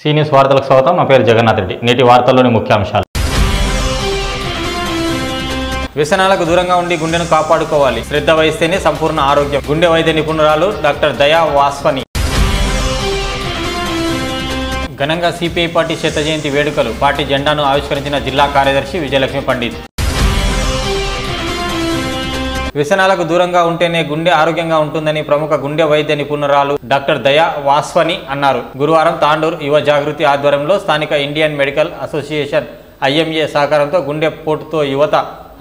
सी news వార్తలకు స్వాగతం। నా పేరు జగన్నాథ్ రెడ్డి। నేటి వార్తల్లోని ముఖ్యాంశాలు। వ్యసనాలకు దూరంగా ఉండి గుండెను కాపాడుకోవాలి, శ్రద్ధ వహిస్తేనే సంపూర్ణ ఆరోగ్యం। గుండె వైద్య నిపుణురాలు డాక్టర్ దయా వాస్వాని। ఘనంగా సిపిఐ పార్టీ శత జయంతి వేడుకలు, పార్టీ జెండాను ఆవిష్కరించిన జిల్లా కార్యదర్శి విజయలక్ష్మి పండిత్। వ్యసనాలకు దూరంగా ఉంటేనే గుండె ఆరోగ్యంగా ఉంటుందని ప్రముఖ గుండె వైద్య నిపుణురాలు డాక్టర్ దయా వాస్వాని అన్నారు। గురువారం తాండూరు యువ జాగృతి ఆధ్వర్యంలో స్థానిక ఇండియన్ మెడికల్ అసోసియేషన్ IMA సహకారంతో గుండె పోటుతో యువత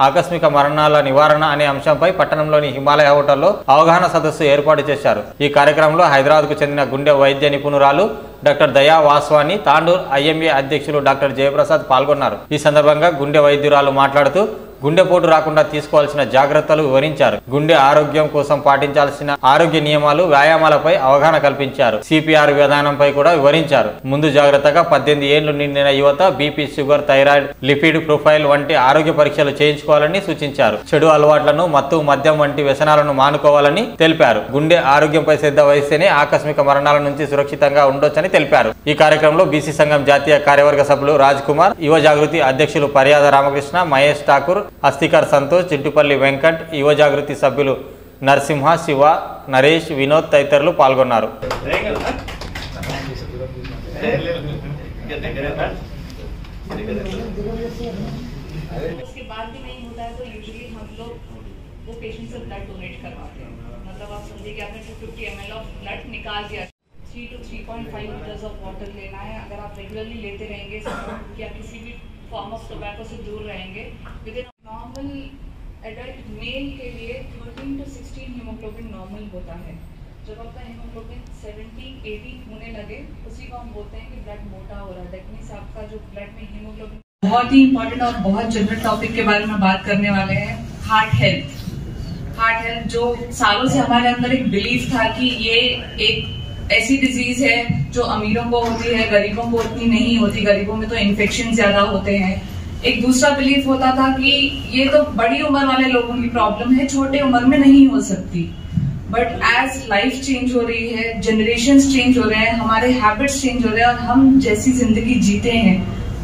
ఆకస్మిక మరణాల నివారణ అనే అంశంపై పట్టణంలోని హిమాలయ హోటల్లో అవగాహన సదస్సు ఏర్పాటు చేశారు। ఈ కార్యక్రమంలో హైదరాబాద్కు చెందిన గుండె వైద్య నిపుణురాలు డాక్టర్ దయా వాస్వాని, తాండూరు IMA అధ్యక్షులు డాక్టర్ జయప్రసాద్ పాల్గొన్నారు। ఈ సందర్భంగా గుండె వైద్యురాలు మాట్లాడుతూ గుండెపోటు రాకుండా తీసుకోవాల్సిన జాగ్రత్తలు వివరించారు। గుండె ఆరోగ్యం కోసం పాటించాల్సిన ఆరోగ్య నియమాలు, వ్యాయామాలపై అవగాహన కల్పించారు। CPR విధానంపై కూడా వివరించారు। ముందు జాగ్రత్తగా 18 ఏళ్లు నిండిన యువత BP, sugar, thyroid, lipid profile వంటి ఆరోగ్య పరీక్షలు చేయించుకోవాలని సూచించారు। చెడు అలవాట్లను, మత్తు, మద్యం వంటి వ్యసనాలను మానుకోవాలని తెలిపారు। గుండె ఆరోగ్యంపై శ్రద్ధ వహిస్తేనే ఆకస్మిక మరణాల నుంచి సురక్షితంగా ఉండొచ్చని తెలిపారు। ఈ కార్యక్రమంలో BC సంఘం జాతీయ కార్యవర్గ సభ్యులు రాజ్ కుమార్, యువ జాగృతి అధ్యక్షులు పర్యాద రామకృష్ణ, మహేష్ ఠాకూర్, అస్తికర్ సంతోష్, చింటుపల్లి వెంకట్, యువ జాగృతి సభ్యులు నరసింహ, శివ, నరేష్, వినోద్ తదితరులు పాల్గొన్నారు। to 3.5 लीटर्स ऑफ वाटर लेना है। अगर आप रेगुलरली लेते रहेंगे या किसी भी फॉर्म ऑफ टोबैको से दूर रहेंगे, with in normal adult mail के लिए 13 to 16 हीमोग्लोबिन नॉर्मल होता है। जब आपका हीमोग्लोबिन 17-18 होने लगे, उसी को हम बोलते हैं कि ब्लड मोटा हो रहा है। दैट मींस आपका जो ब्लड में हीमोग्लोबिन। बहुत ही इंपॉर्टेंट और बहुत जनरल टॉपिक के बारे में बात करने वाले हैं, हार्ट हेल्थ। हार्ट हेल्थ जो सालों से हमारे अंदर एक बिलीफ था कि ये एक ऐसी डिजीज है जो अमीरों को होती है, गरीबों को उतनी नहीं होती। गरीबों में तो इन्फेक्शन ज्यादा होते हैं। एक दूसरा बिलीफ होता था कि ये तो बड़ी उम्र वाले लोगों की प्रॉब्लम है, छोटे उम्र में नहीं हो सकती। बट एज लाइफ चेंज हो रही है, जनरेशंस चेंज हो रहे हैं, हमारे हैबिट्स चेंज हो रहे हैं और हम जैसी जिंदगी जीते हैं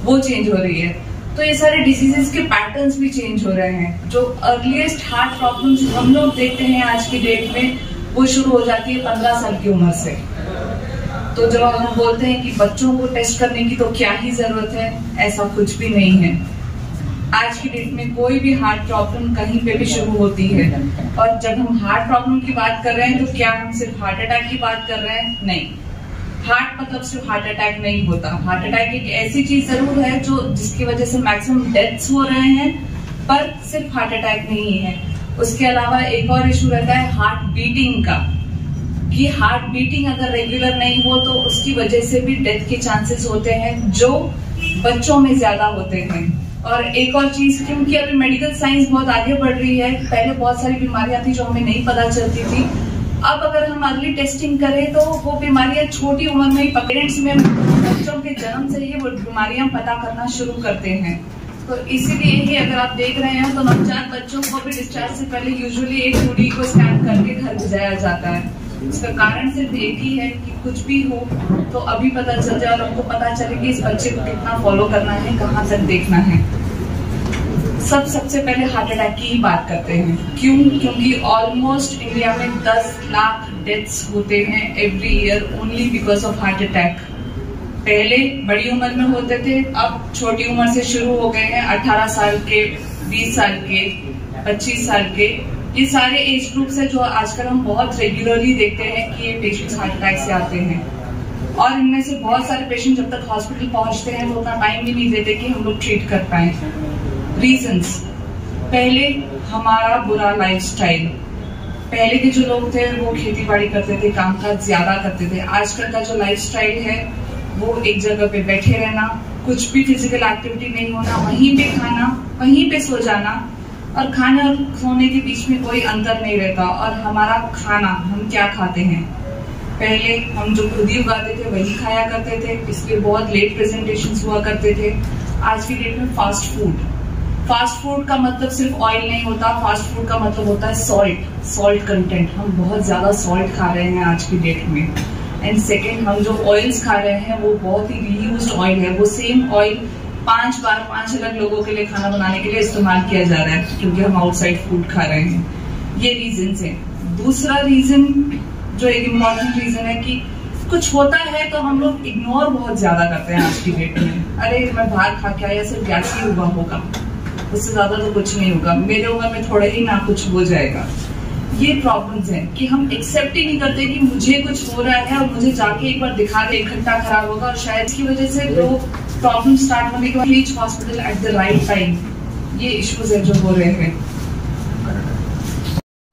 वो चेंज हो रही है, तो ये सारे डिजीजेस के पैटर्न्स भी चेंज हो रहे हैं। जो अर्लीस्ट हार्ट प्रॉब्लम्स हम लोग देखते हैं आज की डेट में, वो शुरू हो जाती है 15 साल की उम्र से। तो जब हम बोलते हैं कि बच्चों को टेस्ट करने की तो क्या ही जरूरत है, ऐसा कुछ भी नहीं है। आज की डेट में कोई भी हार्ट प्रॉब्लम कहीं पे भी शुरू होती है, और जब हम हार्ट प्रॉब्लम की बात कर रहे हैं तो क्या हम सिर्फ हार्ट अटैक की बात कर रहे हैं? नहीं। हार्ट मतलब सिर्फ हार्ट अटैक नहीं होता। हार्ट अटैक एक ऐसी चीज जरूर है जो जिसकी वजह से मैक्सिमम डेथ्स हो रहे हैं, पर सिर्फ हार्ट अटैक नहीं है। उसके अलावा एक और इशू रहता है हार्ट बीटिंग का, कि हार्ट बीटिंग अगर रेगुलर नहीं हो तो उसकी वजह से भी डेथ के चांसेस होते हैं, जो बच्चों में ज्यादा होते हैं। और एक और चीज, क्योंकि अभी मेडिकल साइंस बहुत आगे बढ़ रही है, पहले बहुत सारी बीमारियां थी जो हमें नहीं पता चलती थी। अब अगर हम अर्ली टेस्टिंग करें तो वो बीमारियां छोटी उम्र में ही, पेरेंट्स में बच्चों के जन्म से ही वो बीमारियां पता करना शुरू करते हैं। तो इसीलिए ही अगर आप देख रहे हैं तो नवजात बच्चों को भी डिस्चार्ज से पहले यूजुअली एक टूडी को स्कैन करके घर भेजा जाता है। इसका कारण सिर्फ एक ही है कि कुछ भी हो तो अभी पता चल जाए और हमको पता चले कि इस बच्चे को कितना फॉलो करना है, कहाँ तक देखना है। सबसे पहले हार्ट अटैक की ही बात करते हैं। क्यों? क्योंकि ऑलमोस्ट इंडिया में 10 लाख डेथ्स होते हैं every year only because of heart attack. पहले बड़ी उम्र में होते थे, अब छोटी उम्र से शुरू हो गए हैं। 18 साल के, 20 साल के, 25 साल के, ये सारे एज ग्रुप है जो आजकल हम बहुत रेगुलरली देखते हैं कि ये पेशेंट्स हार्ट अटैक से आते हैं। और इनमें से बहुत सारे पेशेंट जब तक हॉस्पिटल पहुंचते हैं तो उतना टाइम भी नहीं देते कि हम लोग ट्रीट कर पाए। रीजंस, पहले हमारा बुरा लाइफस्टाइल। पहले के जो लोग थे वो खेती बाड़ी करते थे, कामकाज ज्यादा करते थे। आजकल का जो लाइफस्टाइल है वो एक जगह पे बैठे रहना, कुछ भी फिजिकल एक्टिविटी नहीं होना, वहीं पे खाना, वहीं पे सो जाना, और खाने और सोने के बीच में कोई अंतर नहीं रहता। और हमारा खाना, हम क्या खाते हैं, पहले हम जो खुद ही उगाते थे वही खाया करते थे, इसलिए बहुत लेट प्रेजेंटेशन हुआ करते थे। आज की डेट में फास्ट फूड का मतलब सिर्फ ऑयल नहीं होता, फास्ट फूड का मतलब होता है सॉल्ट कंटेंट। हम बहुत ज्यादा सॉल्ट खा रहे हैं आज की डेट में। एंड सेकेंड, हम जो ऑयल्स खा रहे हैं वो बहुत ही रीयूज्ड ऑयल है। वो सेम ऑयल 5 बार 5 अलग लोगों के लिए खाना बनाने के लिए इस्तेमाल किया जा रहा है, क्योंकि हम आउटसाइड फूड खा रहे हैं। ये रीजन है। दूसरा रीजन जो एक इम्पॉर्टेंट रीजन है कि कुछ होता है तो हम लोग इग्नोर बहुत ज्यादा करते हैं आज की डेट में। अरे मैं बाहर खा के आया, सिर्फ गैस ही हुआ होगा, उससे ज्यादा तो कुछ नहीं होगा, मेरे उम्र में थोड़ा ही ना कुछ हो जाएगा। ये प्रॉब्लम्स हैं कि हम एक्सेप्ट ही नहीं करते कि मुझे कुछ हो रहा है और मुझे जाके एक बार दिखा दे, 1 घंटा खराब होगा, और शायद इसकी वजह से वो प्रॉब्लम स्टार्ट होने के बाद reach hospital at the right time. ये इश्यूज है जो हो रहे हैं।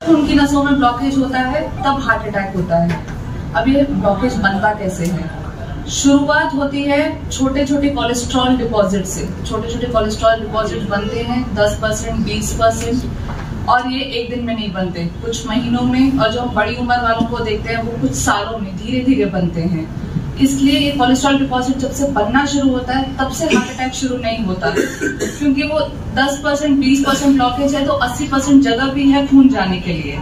खून की नसों में ब्लॉकेज होता है तब हार्ट अटैक होता है। अब ये ब्लॉकेज बनता कैसे है? शुरुआत होती है छोटे छोटे कोलेस्ट्रॉल डिपॉजिट से। छोटे छोटे कोलेस्ट्रॉल डिपॉजिट बनते हैं 10%, 20%, और ये एक दिन में नहीं बनते, कुछ महीनों में, और जो हम बड़ी उम्र वालों को देखते हैं वो कुछ सालों में धीरे धीरे बनते हैं। इसलिए ये कोलेस्ट्रॉल डिपॉजिट जब से बनना शुरू होता है तब से हार्ट अटैक शुरू नहीं होता, क्योंकि वो 10%, 20% ब्लॉकेज है तो 80% जगह भी है खून जाने के लिए।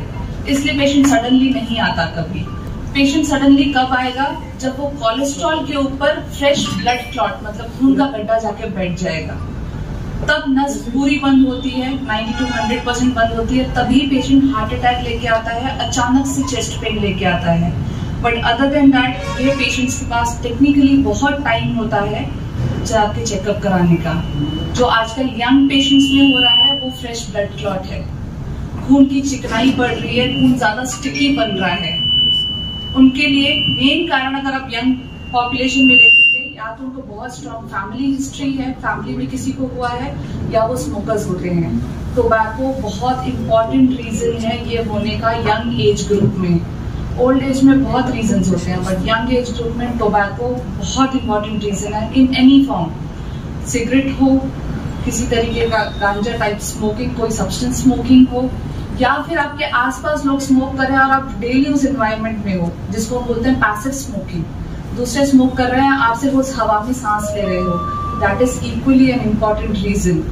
इसलिए पेशेंट सडनली नहीं आता कभी। पेशेंट सडनली कब आएगा? जब वो कोलेस्ट्रॉल के ऊपर फ्रेश ब्लड क्लॉट, मतलब खून का गड्ढा जाके बैठ जाएगा, तब नस पूरी बंद होती है, 90 to 100% बंद होती है, तभी पेशेंट हार्ट अटैक लेके आता है, अचानक से चेस्ट पेन लेके आता है। बट अदर देन दैट ये पेशेंट्स के पास टेक्निकली बहुत टाइम होता है जाके चेकअप कराने का। जो आजकल यंग पेशेंट्स में हो रहा है वो फ्रेश ब्लड क्लॉट है, खून की चिकनाई बढ़ रही है, खून ज्यादा स्टिकी बन रहा है। उनके लिए मेन कारण अगर आप यंग पॉपुलेशन में देखेंगे, या तो उनको बहुत स्ट्रॉन्ग फैमिली हिस्ट्री है, फैमिली में किसी को हुआ है, या वो स्मोकर्स होते हैं। टोबैको बहुत इंपॉर्टेंट रीजन है ये होने का यंग एज ग्रुप में। ओल्ड एज में बहुत रीजंस होते हैं, बट यंग एज ग्रुप में टोबैको बहुत इंपॉर्टेंट रीजन है इन एनी फॉर्म। सिगरेट हो, किसी तरीके का गांजा टाइप स्मोकिंग, कोई सब्सटेंस स्मोकिंग हो, या फिर आपके आसपास लोग स्मोक कर रहे हैं और आप डेली उस एनवायरनमेंट में हो, जिसको हम बोलते हैं पैसिव स्मोकिंग। दूसरे स्मोक कर रहे हैं, आप सिर्फ उस हवा में सांस ले रहे हो, that is equally an important reason.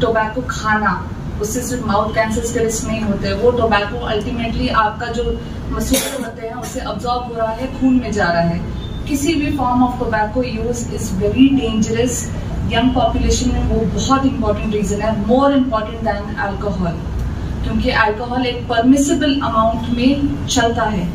Tobacco खाना, उससे सिर्फ माउथ कैंसर के रिस्क नहीं होते, वो टोबैको अल्टीमेटली आपका जो मसूड़े होते हैं उससे अब्जॉर्ब हो रहा है, खून में जा रहा है। किसी भी form of tobacco use is very dangerous. Young population में वो बहुत इंपॉर्टेंट रीजन है, मोर इम्पॉर्टेंट देन अल्कोहल, क्योंकि अल्कोहल एक परमिसिबल अमाउंट में चलता है,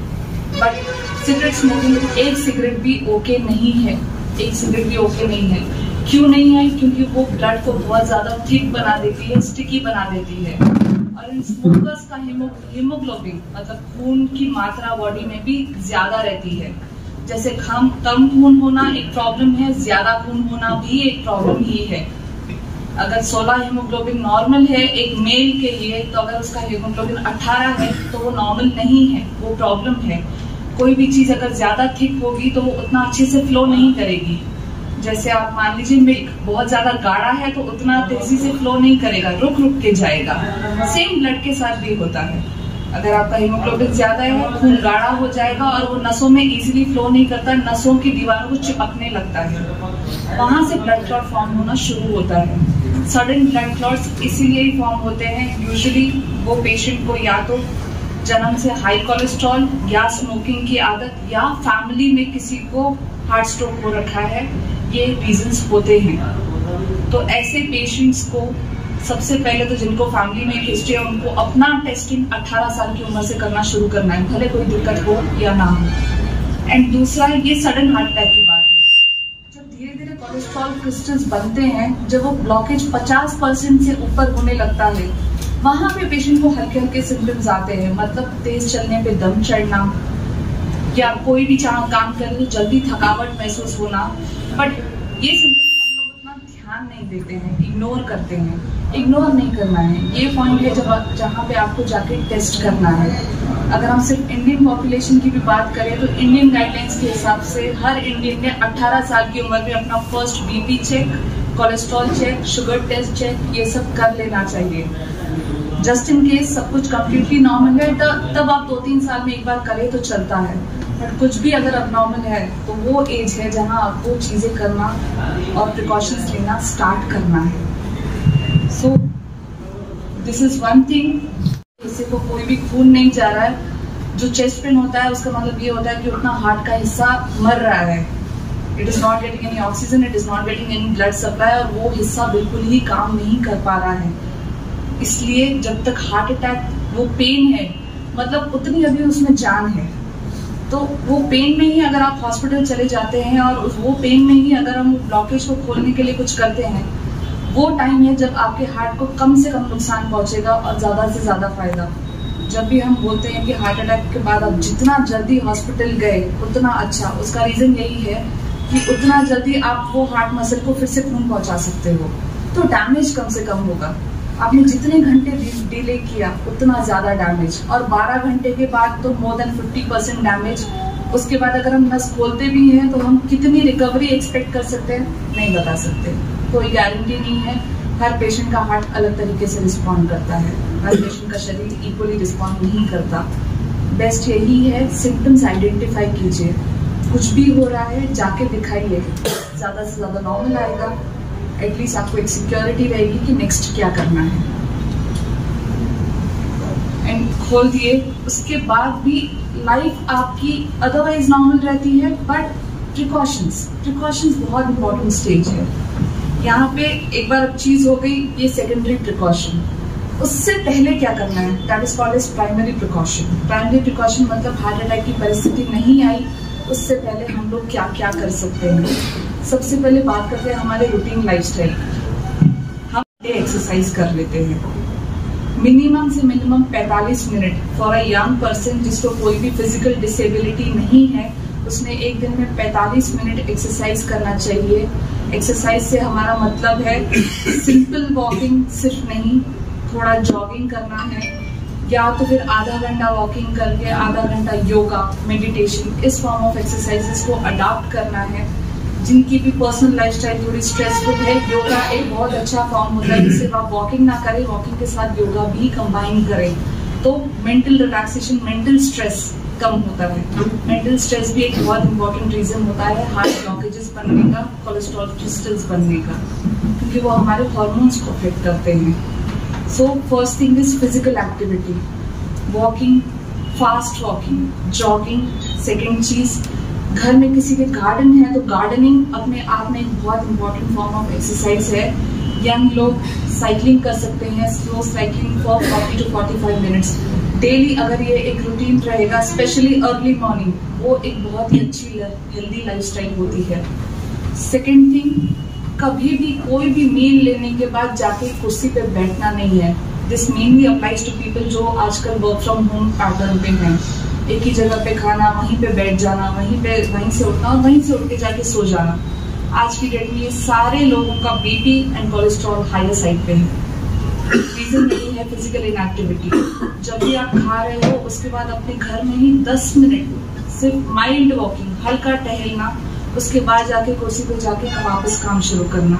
बट सिगरेट स्मोकिंग एक सिगरेट भी ओके नहीं है। एक सिगरेट भी ओके नहीं है। क्यों नहीं है? क्योंकि वो ब्लड को बहुत ज्यादा थिक बना देती है, स्टिकी बना देती है, और इन स्मोकर्स का हीमोग्लोबिन मतलब खून की मात्रा बॉडी में भी ज्यादा रहती है। जैसे कम खून होना एक प्रॉब्लम है, ज्यादा खून होना भी एक प्रॉब्लम ही है। अगर 16 हीमोग्लोबिन नॉर्मल है एक मेल के लिए, तो अगर उसका हीमोग्लोबिन 18 है तो वो नॉर्मल नहीं है, वो प्रॉब्लम है। कोई भी चीज अगर ज्यादा थिक होगी तो वो उतना अच्छे से फ्लो नहीं करेगी। जैसे आप मान लीजिए मिल्क बहुत ज्यादा गाढ़ा है तो उतना तेजी से फ्लो नहीं करेगा, रुक रुक के जाएगा। सेम ब्लड के साथ भी होता है। अगर आपका हीमोग्लोबिन ज्यादा है, खून गाढ़ा हो जाएगा और वो नसों में इजीली फ्लो नहीं करता, नसों की दीवारों को चिपकने लगता है, वहां से ब्लड क्लॉट फॉर्म होना शुरू होता है। सडन ब्लड क्लॉट्स इसीलिए ही फॉर्म होते हैं। यूजुअली वो पेशेंट को या तो जन्म से हाई कोलेस्ट्रॉल या स्मोकिंग की आदत, या फैमिली में किसी को हार्ट स्ट्रोक हो रखा है, ये रीजंस होते हैं। तो ऐसे पेशेंट्स को सबसे पहले तो जिनको फैमिली में हिस्ट्री है उनको अपना टेस्टिंग 18 साल की उम्र से करना शुरू करना है, भले कोई दिक्कत हो या ना हो। एंड दूसरा ये सडन हार्ट अटैक की बात है। जब धीरे धीरे कोलेस्ट्रॉल क्रिस्टल्स बनते हैं, जब वो ब्लॉकेज 50% से ऊपर होने लगता है, वहां पे पेशेंट को हल्के हल्के सिम्टम्स आते हैं, मतलब तेज चलने पे दम चढ़ना, या कोई भी काम करे तो जल्दी थकावट महसूस होना। बट ये सिम्टम्स को हम लोग उतना ध्यान नहीं देते हैं, इग्नोर करते हैं। इग्नोर नहीं करना है, ये पॉइंट है जहाँ पे आपको जाके टेस्ट करना है। अगर हम सिर्फ इंडियन पॉपुलेशन की भी बात करें तो इंडियन गाइडलाइंस के हिसाब से हर इंडियन ने 18 साल की उम्र में अपना first BP check, cholesterol check, sugar test check, ये सब कर लेना चाहिए। जस्ट इन केस सब कुछ कम्प्लीटली नॉर्मल है तब आप 2-3 साल में एक बार करें तो चलता है, बट कुछ भी अगर अबनॉर्मल है तो वो एज है जहां आपको चीजें करना और प्रिकॉशंस लेना स्टार्ट करना है। So this is one thing. किसी को कोई भी खून नहीं जा रहा है जो चेस्ट पेन होता है उसका मतलब ये होता है कि उतना हार्ट का हिस्सा मर रहा है, it is not getting any oxygen, it is not getting any blood supply, और वो हिस्सा बिल्कुल ही काम नहीं कर पा रहा है। इसलिए जब तक हार्ट अटैक वो पेन है, मतलब उतनी अभी उसमें जान है, तो वो पेन में ही अगर आप हॉस्पिटल चले जाते हैं और वो पेन में ही अगर हम ब्लॉकेज को खोलने के लिए कुछ करते हैं, वो टाइम है जब आपके हार्ट को कम से कम नुकसान पहुंचेगा और ज्यादा से ज्यादा फायदा। जब भी हम बोलते हैं कि हार्ट अटैक के बाद आप जितना जल्दी हॉस्पिटल गए उतना अच्छा, उसका रीजन यही है कि उतना जल्दी आप वो हार्ट मसल को फिर से खून पहुंचा सकते हो, तो डैमेज कम से कम होगा। आपने जितने घंटे डिले किया उतना ज्यादा डैमेज, और 12 घंटे के बाद तो मोर देन 50% डैमेज। उसके बाद अगर हम नस खोलते भी हैं तो हम कितनी रिकवरी एक्सपेक्ट कर सकते हैं, नहीं बता सकते, कोई गारंटी नहीं है। हर पेशेंट का हार्ट अलग तरीके से रिस्पॉन्ड करता है, हर पेशेंट का शरीर इक्वली रिस्पॉन्ड नहीं करता। बेस्ट यही है, सिम्टम्स आइडेंटिफाई कीजिए, कुछ भी हो रहा है जाके दिखाइए, ज्यादा से ज्यादा नॉर्मल आएगा, एटलीस्ट आपको एक सिक्योरिटी रहेगी कि नेक्स्ट क्या करना है। एंड खोल दिए, उसके बाद भी लाइफ आपकी अदरवाइज नॉर्मल रहती है, बट प्रिकॉशंस बहुत इंपॉर्टेंट स्टेज है। यहाँ पे एक बार अब चीज हो गई, ये सेकेंडरी प्रिकॉशन, उससे पहले क्या करना है, that is called as primary precaution. Primary precaution मतलब हार्ट अटैक की परिस्थिति नहीं आई उससे पहले हम लोग क्या क्या कर सकते हैं। सबसे पहले बात करते हैं हमारे रूटीन लाइफस्टाइल। हम एक्सरसाइज कर लेते हैं मिनिमम से minimum 45 minute for a young person जिसको कोई भी फिजिकल डिसेबिलिटी नहीं है, उसने एक दिन में 45 मिनट एक्सरसाइज करना चाहिए। एक्सरसाइज से हमारा मतलब है सिंपल वॉकिंग सिर्फ नहीं, थोड़ा जॉगिंग करना है, या तो फिर आधा घंटा वॉकिंग करके आधा घंटा योगा, मेडिटेशन, इस फॉर्म ऑफ एक्सरसाइजेस को अडॉप्ट करना है। जिनकी भी पर्सनल लाइफस्टाइल थोड़ी स्ट्रेसफुल है, योगा एक बहुत अच्छा फॉर्म होता है, जिससे आप वॉकिंग ना करें, वॉकिंग के साथ योगा भी कंबाइन करें, तो मेंटल रिलैक्सेशन, मेंटल स्ट्रेस कम होता है। मेंटल स्ट्रेस भी एक बहुत इंपॉर्टेंट रीजन होता है हार्ट ब्लॉकेजेस बनने का, कोलेस्ट्रॉल क्रिस्टल्स बनने का, क्योंकि वो हमारे हार्मोन्स को अफेक्ट करते हैं। So first thing is physical activity, walking, fast walking, jogging. Second चीज, घर में किसी के गार्डन है तो गार्डनिंग अपने आप में एक बहुत इंपॉर्टेंट फॉर्म ऑफ एक्सरसाइज है। यंग लोग साइकिलिंग कर सकते हैं, slow cycling for 40 to 45 minutes daily. अगर ये एक रूटीन रहेगा, स्पेशली अर्ली मॉर्निंग, वो एक बहुत ही अच्छी हेल्दी लाइफस्टाइल होती है। सेकेंड थिंग, कभी भी कोई भी मील लेने के बाद जाके कुर्सी पे बैठना नहीं है। This mainly applies to people जो आजकल वर्क फ्रॉम होम पैटर्न पे हैं। एक ही जगह पे खाना, वहीं पे बैठ जाना, वहीं से उठना और वहीं से उठ के जाके सो जाना। आज की डेट में ये सारे लोगों का BP and cholesterol higher side पे है। रीजन यही है फिजिकल इनएक्टिविटी। जब भी आप खा रहे हो उसके बाद अपने घर में ही 10 मिनट सिर्फ माइल्ड वॉकिंग, हल्का टहलना, उसके बाद जाके कुर्सी पे जाके वापस काम शुरू करना।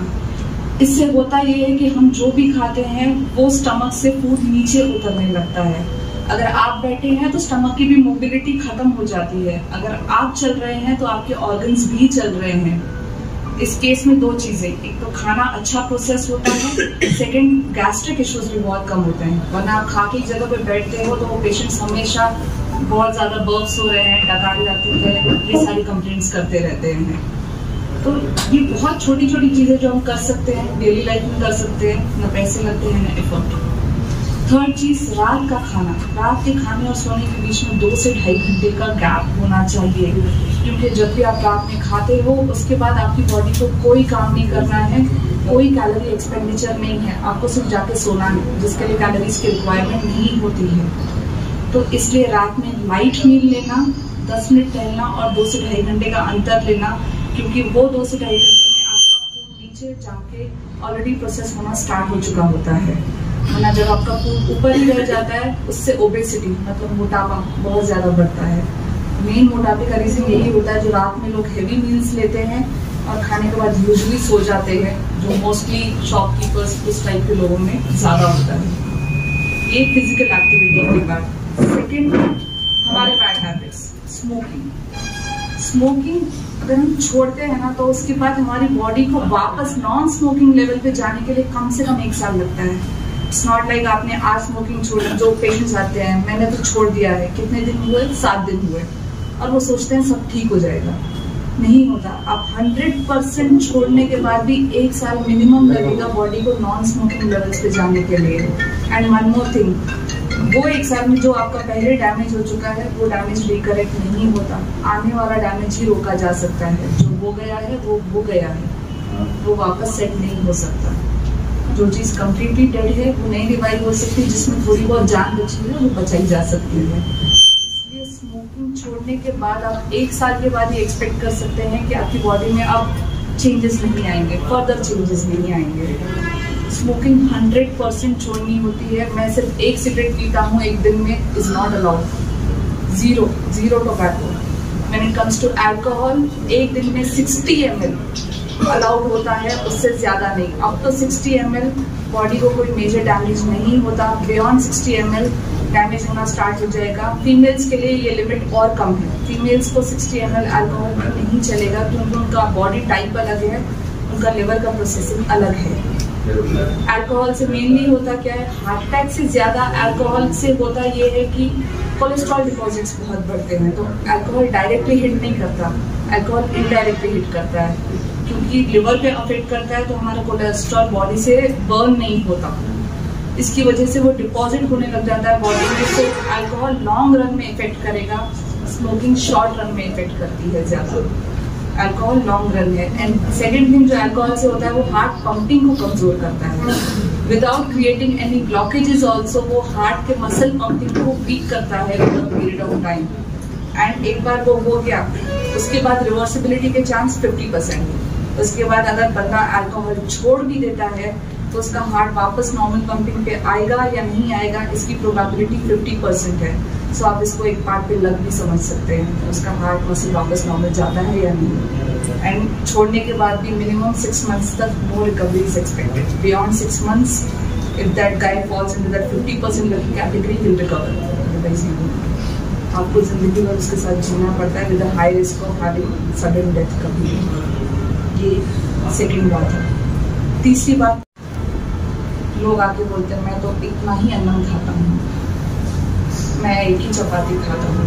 इससे होता ये है कि हम जो भी खाते हैं वो स्टमक से फूड नीचे उतरने लगता है। अगर आप बैठे हैं तो स्टमक की भी मोबिलिटी खत्म हो जाती है, अगर आप चल रहे हैं तो आपके ऑर्गन्स भी चल रहे हैं। इस केस में दो चीजें, एक तो खाना अच्छा प्रोसेस होता है, सेकंड गैस्ट्रिक इश्यूज भी बहुत कम होते हैं। वरना आप खा के जगह पे बैठते हो तो वो पेशेंट्स हमेशा बहुत ज्यादा बर्ब्स हो रहे हैं, डकार जाते हैं, ये सारी कंप्लेंट्स करते रहते हैं। तो ये बहुत छोटी छोटी चीजें जो हम कर सकते हैं, डेली लाइफ में कर सकते हैं, न पैसे लगते हैं न एफर्ट। थर्ड चीज, रात का खाना। रात के खाने और सोने के बीच में 2 से 2.5 घंटे का गैप होना चाहिए, क्योंकि जब भी आप रात में खाते हो उसके बाद आपकी बॉडी को कोई काम नहीं करना है, कोई कैलोरी एक्सपेंडिचर नहीं है, आपको सिर्फ जाके सोना है, जिसके लिए कैलोरीज की रिक्वायरमेंट नहीं होती है। तो इसलिए रात में लाइट मील लेना, 10 मिनट टहलना और 2 से 2.5 घंटे का अंतर लेना, क्योंकि वो 2 से 2.5 घंटे में आपका फूड नीचे जाके ऑलरेडी प्रोसेस होना स्टार्ट हो चुका होता है। वरना जब आपका फूड ऊपर ही रह जाता है, उससे ओबेसिटी मतलब मोटापा बहुत ज्यादा बढ़ता है। मेन मोटापे का रीजन यही होता है, जो रात में लोग हेवी मील्स लेते हैं और खाने के बाद यूजुअली सो जाते हैं, जो मोस्टली शॉपकीपर्स उस टाइप के लोगों में ज्यादा होता है। ये फिजिकल एक्टिविटी के बाद सेकेंड, हमारे बैड हैबिट्स। स्मोकिंग अगर हम छोड़ते हैं ना, तो उसके बाद हमारी बॉडी को वापस नॉन स्मोकिंग लेवल पे जाने के लिए कम से कम 1 साल लगता है। इट्स नॉट लाइक आपने आज स्मोकिंग छोड़, जो पेशेंट्स आते हैं मैंने तो छोड़ दिया है, कितने दिन हुए, 7 दिन हुए, और वो सोचते हैं सब ठीक हो जाएगा। नहीं होता। आप 100% छोड़ने के बाद भी 1 साल मिनिमम लगेगा बॉडी को नॉन स्मोकिंग लेवल्स पे जाने के लिए। एंड वन मोर थिंग, वो 1 साल में जो आपका पहले डैमेज हो चुका है वो डैमेज रिकरेक्ट नहीं होता, आने वाला डैमेज ही रोका जा सकता है। जो हो गया है वो गया है, वो वापस सेट नहीं हो सकता। जो चीज़ कम्प्लीटली डेड है वो नहीं रिवाइव हो सकती, जिसमें थोड़ी बहुत जान बची है वो बचाई जा सकती है। इसलिए स्मोकिंग छोड़ने के बाद आप 1 साल के बाद ये एक्सपेक्ट कर सकते हैं कि आपकी बॉडी में अब चेंजेस नहीं आएंगे, फर्दर चेंजेस नहीं आएंगे। स्मोकिंग 100% छोड़नी होती है। मैं सिर्फ 1 सिगरेट पीता हूँ एक दिन में, is not allowed. Zero tobacco. When it comes to alcohol, एक दिन में 60 ml अलाउड होता है, उससे ज्यादा नहीं। अब तो 60 ml बॉडी को कोई मेजर डैमेज नहीं होता, बियॉन्ड 60 ml डैमेज होना स्टार्ट हो जाएगा। फीमेल्स के लिए ये लिमिट और कम है। फीमेल्स को 60 ml अल्कोहल नहीं चलेगा, क्योंकि उनका बॉडी टाइप अलग है, उनका लिवर का प्रोसेसिंग अलग है। अल्कोहल से मेनली होता क्या है, हार्ट अटैक से ज्यादा अल्कोहल से होता ये है कि कोलेस्ट्रॉल डिपॉजिट्स बहुत बढ़ते हैं। तो अल्कोहल डायरेक्टली हिट नहीं करता, अल्कोहल इनडायरेक्टली हिट करता है, क्योंकि लिवर पे अफेक्ट करता है तो हमारा कोलेस्ट्रॉल बॉडी से बर्न नहीं होता, इसकी वजह से वो डिपॉजिट होने लग जाता है बॉडी में। तो अल्कोहल लॉन्ग रन में इफेक्ट करेगा, स्मोकिंग शॉर्ट रन में इफेक्ट करती है ज्यादा। अल्कोहल लॉन्ग रन है। एंड सेकेंड थिंग जो अल्कोहल से होता है वो हार्ट पंपिंग को कमजोर करता है, without creating any blockages also. वो हार्ट के मसल पंपिंग को वीक करता है over a period of time. And एक बार वो हो गया, उसके बाद रिवर्सिबिलिटी के चांस 50%। उसके बाद अगर बंदा अल्कोहल छोड़ भी देता है तो उसका हार्ट वापस नॉर्मल पंपिंग पे आएगा या नहीं आएगा, इसकी प्रोबेबिलिटी 50% है। सो आप इसको एक पार्ट पे लग भी समझ सकते हैं, उसका हार्ट मसल वापस नॉर्मल जाता है या नहीं। एंड छोड़ने के बाद भी मिनिमम 6 months तक no recovery is expected. Beyond 6 months, if that guy falls into that 50% lucky category, will recover, otherwise he won't. आपको जिंदगी भर उसके साथ जीना पड़ता है with a high risk of having sudden death कभी। ये सेकंड बात है। तीसरी बात, लोग आके बोलते हैं मैं तो इतना ही अन्न खाता हूँ, मैं एक ही चपाती खाता हूँ।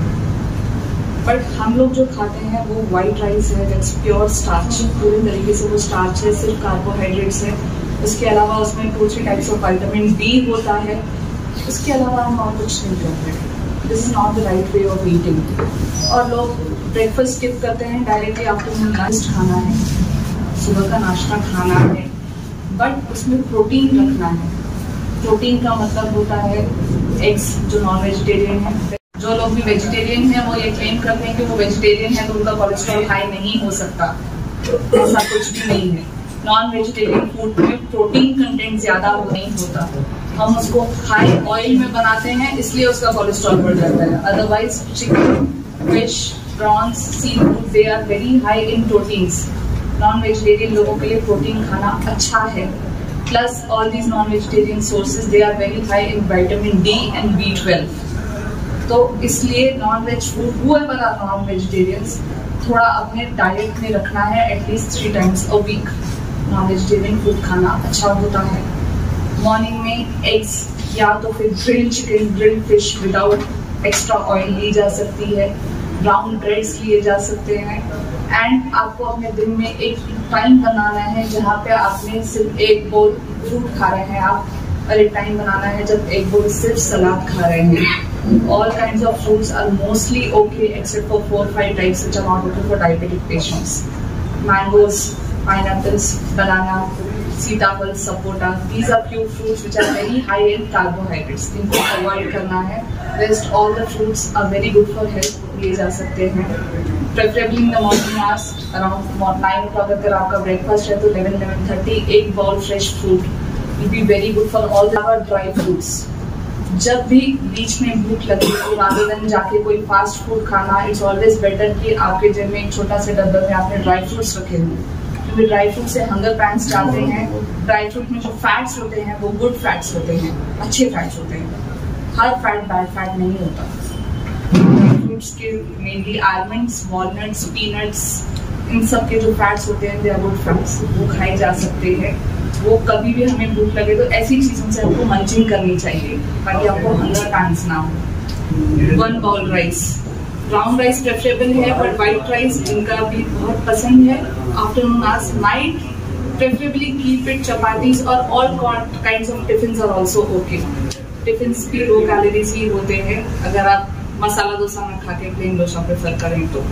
बट हम लोग जो खाते हैं वो वाइट राइस है, दैट्स प्योर स्टार्च, पूरी तरीके से वो स्टार्च है, सिर्फ कार्बोहाइड्रेट्स है। उसके अलावा उसमें 2-3 टाइप्स ऑफ विटामिन बी होता है, उसके अलावा हम और कुछ नहीं करते हैं। This is not the right way of eating. और लोग ब्रेकफास्ट स्किप करते हैं, डायरेक्टली आफ्टरनून लंच खाना है, सुबह का नाश्ता खाना है, बट उसमें प्रोटीन रखना है। प्रोटीन का मतलब होता है एग्स, जो नॉन वेजिटेरियन है। जो लोग भी वेजिटेरियन हैं वो ये क्लेम करते हैं कि वो वेजिटेरियन है तो उनका कोलेस्ट्रॉल हाई नहीं हो सकता, ऐसा कुछ भी नहीं है। नॉन वेजिटेरियन फूड में प्रोटीन कंटेंट ज्यादा नहीं होता, हम उसको हाई ऑयल में बनाते हैं इसलिए उसका कोलेस्ट्रॉल बढ़ जाता है। Otherwise chicken, fish, prawns, seafood, they are very high in proteins. Non vegetarian लोगों के लिए प्रोटीन खाना अच्छा है। Plus all these non vegetarian sources, they are very high in vitamin D and B12। तो इसलिए non veg food, whoever are non vegetarians, थोड़ा अपने डाइट में रखना है। At least 3 times a week non vegetarian food खाना अच्छा होता है। मॉर्निंग में एग्स या तो फिर grilled chicken, grilled fish without extra oil ली जा सकती है, ब्राउन ब्रेड्स लिए जा सकते हैं। एंड आपको अपने दिन में एक टाइम बनाना है जहाँ पे आपने सिर्फ एक बोल फ्रूट खा रहे हैं आप, और एक टाइम बनाना है जब एक बोल सिर्फ सलाद खा रहे हैं। All kinds of fruits are mostly okay except for 4-5 types which are not okay for diabetic patients. Mangoes, pineapples, banana, सीताफल, sapota, these are few fruits which are very high in carbohydrates. इनको avoid करना है। Rest all the fruits are very good for health, लिए जा सकते हैं। Preferably in the morning hours, around 9 o'clock अगर आपका breakfast है तो 11-11:30 एक bowl fresh fruit will be very good for all our dry fruits. जब भी बीच में भूख लगे तो rather than जाके कोई फास्ट फूड खाना, इट्स ऑलवेज बेटर कि आपके जिम में एक छोटा सा डब्बे में आपने ड्राई फ्रूट्स रखे हुए, क्योंकि ड्राई फ्रूट से हंगर पैंट्स जाते हैं। ड्राई फ्रूट में जो फैट्स होते हैं वो गुड फैट्स होते हैं, अच्छे फैट्स होते हैं। हर फैट बैड फैट नहीं होता। ड्राई फ्रूट्स के मेनली आलमंड्स, वॉलनट्स, पीनट्स, इन सब के जो फैट्स होते हैं दे आर गुड फैट्स, वो खाए जा सकते हैं। वो कभी भी हमें भूख लगे तो ऐसी चीज़ों से आपको मंचिंग करनी चाहिए ताकि आपको हंगर पैंस ना हो। 1 bowl rice, brown rice preferable है बट वाइट राइस इनका भी बहुत पसंद है। आफ्टरनून आज night preferably keep it chapatis और all kinds of tiffins are also okay. Tiffins भी लो कैलोरीज ही होते हैं अगर आप मसाला डोसा में खा के प्लेन डोसा प्रेफर करें तो।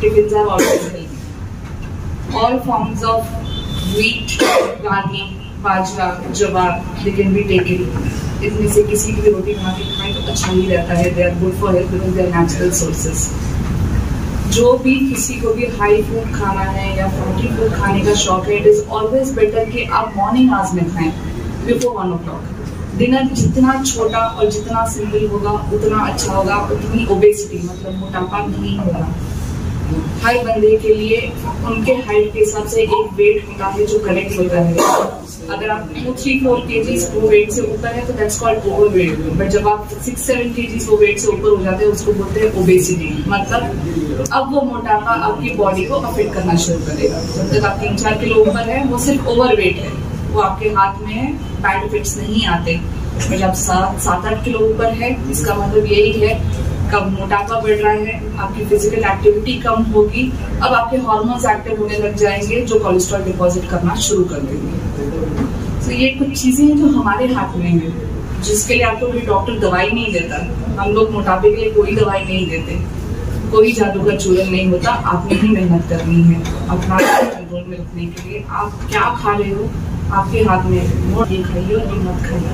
Tiffins are always healthy. All forms of wheat, ragi, bajra, jowar they can be taken. इनमें से किसी भी रोटी बना के खाएं तो अच्छा ही रहता है। They are good for health because they are natural sources. जो भी किसी को भी हाई फूड खाना है या फैटी फूड खाने का शौक है, इट इज ऑलवेज बेटर कि आप मॉर्निंग आवर्स में खाएं बिफोर 1 o'clock। डिनर जितना छोटा और जितना सिंपल होगा उतना अच्छा होगा, उतनी ओबेसिटी मतलब मोटापा नहीं होगा। हर बंदे के लिए उनके हाइट के हिसाब से एक वेट होता है जो करेक्ट होता है। अगर आप 2-3-4 kgs वो वेट से ऊपर है तो दैट्स कॉल्ड ओवरवेट। बट जब आप 6-7 kgs वो वेट से ऊपर हो जाते हैं उसको बोलते हैं ओबेसिटी। मतलब अब वो मोटापा आपकी बॉडी को अफेक्ट करना शुरू करेगा। जब तक आप 3-4 किलो ऊपर है वो सिर्फ ओवरवेट है, वो आपके हाथ में है, बैड इफेक्ट्स नहीं आते। पर जब 7-8 किलो ऊपर है इसका मतलब यही है कब मोटापा बढ़ रहा है, आपकी फिजिकल एक्टिविटी कम होगी, अब आपके हार्मोन्स एक्टिव होने लग जाएंगे जो कोलेस्ट्रॉल डिपॉजिट करना शुरू कर देंगे। तो ये कुछ चीजें हैं जो हमारे हाथ में है, जिसके लिए आपको कोई डॉक्टर दवाई नहीं देता। हम लोग मोटापे के लिए कोई दवाई नहीं देते, कोई जादू का चूरन नहीं होता। आपने ही मेहनत करनी है अपना कंट्रोल में रखने के लिए। आप क्या खा रहे हो आपके हाथ में है, वो ये खाइए और ये मत खाइए।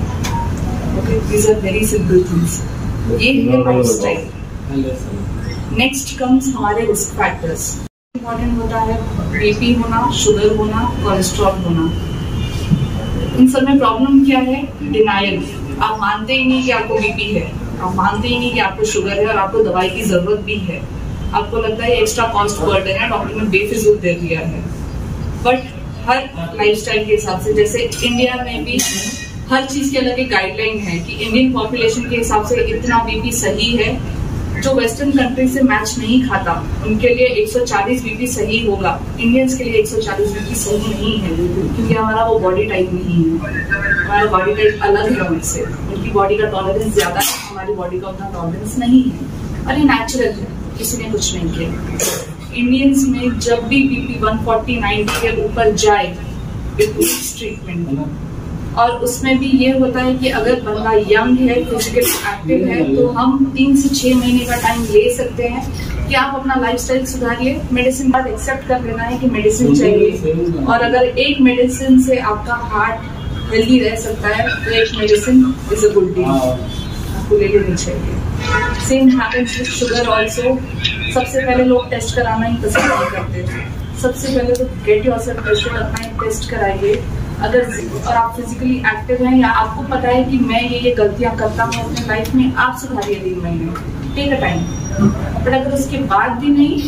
Okay, these are very simple things. ये है लाइफस्टाइल। नेक्स्ट कम्स हमारे रिस्क फैक्टर्स। इम्पोर्टेंट होता है बीपी होना, शुगर होना, कोलेस्ट्रॉल होना। इन सब में प्रॉब्लम क्या है? डिनायल। आप मानते ही नहीं कि आपको बीपी है, आप मानते ही नहीं कि आपको शुगर है और आपको दवाई की जरूरत भी है। आपको लगता है एक्स्ट्रा कॉस्ट बर्डन है, डॉक्टर ने बेफिजूल दे दिया है। बट हर लाइफस्टाइल के हिसाब से, जैसे इंडिया में भी हर चीज की अलग एक गाइडलाइन है कि इंडियन पॉपुलेशन के हिसाब से इतना बीपी सही है। जो वेस्टर्न कंट्री से मैच नहीं खाता उनके लिए 140 बीपी सही होगा, इंडियंस के लिए 140 बीपी सही नहीं है क्योंकि हमारा वो बॉडी टाइप नहीं है। हमारा बॉडी टाइप अलग है उनसे, उनकी बॉडी का टॉलरेंस ज्यादा है, हमारी बॉडी का उतना टॉलरेंस नहीं है और ये नेचुरल है, किसी ने कुछ नहीं किया। इंडियंस में जब भी बीपी 140-90 के ऊपर जाए इट नीड्स ट्रीटमेंट। और उसमें भी ये होता है कि अगर बंदा यंग है, फिजिकली एक्टिव है तो हम 3 से 6 महीने का टाइम ले सकते हैं कि आप अपना लाइफस्टाइल सुधारिए। मेडिसिन बात एक्सेप्ट कर लेना है कि मेडिसिन चाहिए, और अगर एक मेडिसिन से आपका हार्ट हेल्दी रह सकता है तो एक medicine is a good deal, आपको ले लेनी चाहिए। Same happens with sugar also. सबसे पहले लोग टेस्ट कराना ही पसंद नहीं करते। सबसे पहले तो गेट योरसेल्फ टेस्टेड, अपना टेस्ट कराइए। अगर और आप फिजिकली एक्टिव हैं या आपको पता है कि मैं ये गलतियां करता हूँ अपने लाइफ में, आप सुधारिए 3 महीने, टेक अ टाइम। बट अगर उसके बाद भी नहीं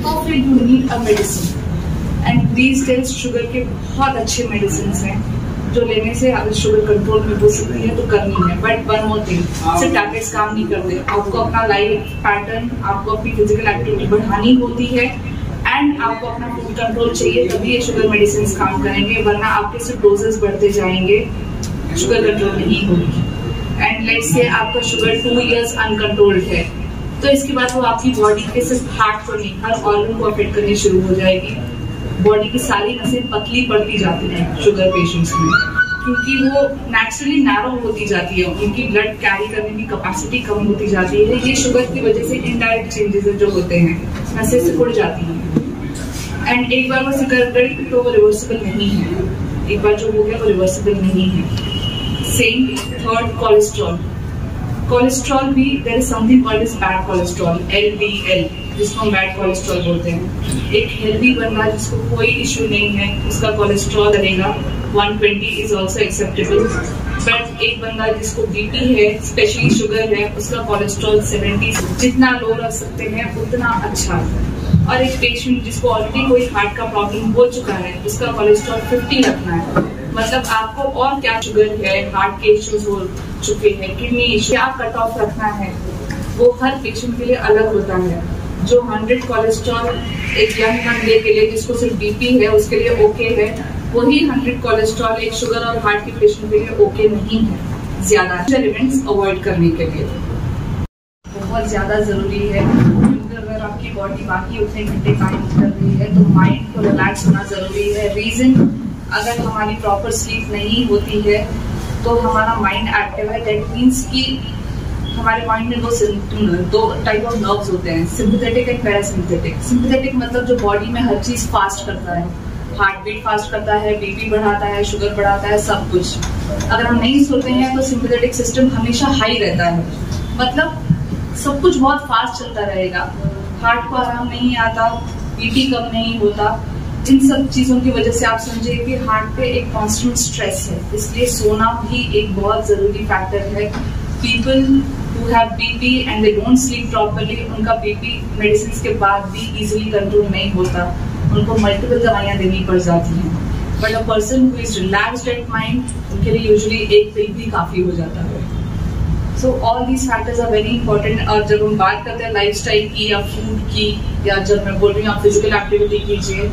तो फिर you need a medicine. And these days sugar के बहुत अच्छे मेडिसिन हैं जो लेने से अगर शुगर कंट्रोल में हो सकती है तो करनी है। बट वन मोर थिंग, सिर्फ टैबलेट्स काम नहीं करते। आपको अपना लाइफ पैटर्न, आपको अपनी फिजिकल एक्टिविटी बढ़ानी होती है एंड आपको अपना फूड कंट्रोल चाहिए, तभी ये शुगर मेडिसिन काम करेंगे, वरना आपके सिर्फ डोजेस बढ़ते जाएंगे, शुगर कंट्रोल नहीं होगी। एंड लेट्स से आपका शुगर 2 years अनकंट्रोल्ड है तो इसके बाद वो आपकी बॉडी के सिर्फ हार्ट को नहीं हर ऑर्गन को अफेक्ट करनी शुरू हो जाएगी। बॉडी की सारी नसें पतली पड़ती जाती हैं शुगर पेशेंट्स में, क्योंकि वो नेचुरली नैरो होती जाती है, उनकी ब्लड कैरी करने की कैपेसिटी कम होती जाती है। ये शुगर की वजह से इनडायरेक्ट चेंजेस जो होते हैं, नसें सिकुड़ जाती हैं। एंड एक बार वो सिकुड़ गई तो वो रिवर्सिबल नहीं है, एक बार जो हो गया वो रिवर्सिबल नहीं है। Same third, cholesterol. कोलेस्ट्रॉल भी there is something called as bad cholesterol, LDL, जिसको हम बैड कोलेस्ट्रॉल बोलते हैं। एक हेल्दी बंदा जिसको कोई इश्यू नहीं है उसका कोलेस्ट्रॉल करेगा 120 इज ऑल्सो एक्सेप्टेबल। बट एक बंदा जिसको बीपी है, स्पेशली शुगर है, उसका कोलेस्ट्रॉल 70, जितना लो रख सकते हैं उतना अच्छा। और एक पेशेंट जिसको ऑलरेडी कोई हार्ट का प्रॉब्लम हो चुका है उसका कोलेस्ट्रॉल 50 रखना है। मतलब आपको और क्या शुगर है, हार्ट के इश्यूज हो चुके हैं, किडनी इश्यू, क्या कट ऑफ रखना है वो हर पेशेंट के लिए अलग होता है। जो 100 कोलेस्ट्रॉल एक यंग बंदे के लिए जिसको सिर्फ बीपी है उसके लिए ओके है, वही 100 कोलेस्ट्रॉल एक शुगर और हार्ट के पेशेंट के लिए ओके नहीं है। ज्यादा इवेंट्स अवॉइड करने के लिए बहुत ज्यादा जरूरी है, क्योंकि अगर आपकी बॉडी बाकी उतने घंटे काम कर रही है तो माइंड को रिलैक्स होना जरूरी है। रीजन, अगर हमारी प्रॉपर स्लीप नहीं होती है तो हमारा माइंड एक्टिव है, दैट मीन्स कि हमारे माइंड में दो टाइप ऑफ नर्व्स होते हैं, सिंपैथेटिक एंड पैरासिम्पैथेटिक। सिंपैथेटिक मतलब जो बॉडी में हर चीज फास्ट करता है, हार्ट बीट फास्ट करता है, बीपी बढ़ाता है, शुगर बढ़ाता है, सब कुछ। अगर हम नहीं सोते हैं तो सिंपैथेटिक सिस्टम हमेशा हाई रहता है, मतलब सब कुछ बहुत फास्ट चलता रहेगा, हार्ट को आराम नहीं आता, बीपी कम नहीं होता। इन सब चीजों की वजह से आप समझिए कि हार्ट पे एक कांस्टेंट स्ट्रेस है, इसलिए सोना भी एक बहुत जरूरी फैक्टर है। People who have BP and they don't sleep properly, उनका बीपी मेडिसिन के बाद भी इजीली कंट्रोल नहीं होता, उनको मल्टीपल दवाइयां देनी पड़ जाती हैं। But a person who is relaxed at mind, उनके लिए यूजुअली एक पिल भी काफी हो जाता है। So all these factors are very important. और जब हम बात करते हैं लाइफस्टाइल की या फूड की, या जब मैं बोल रही हूँ आप फिजिकल एक्टिविटी कीजिए,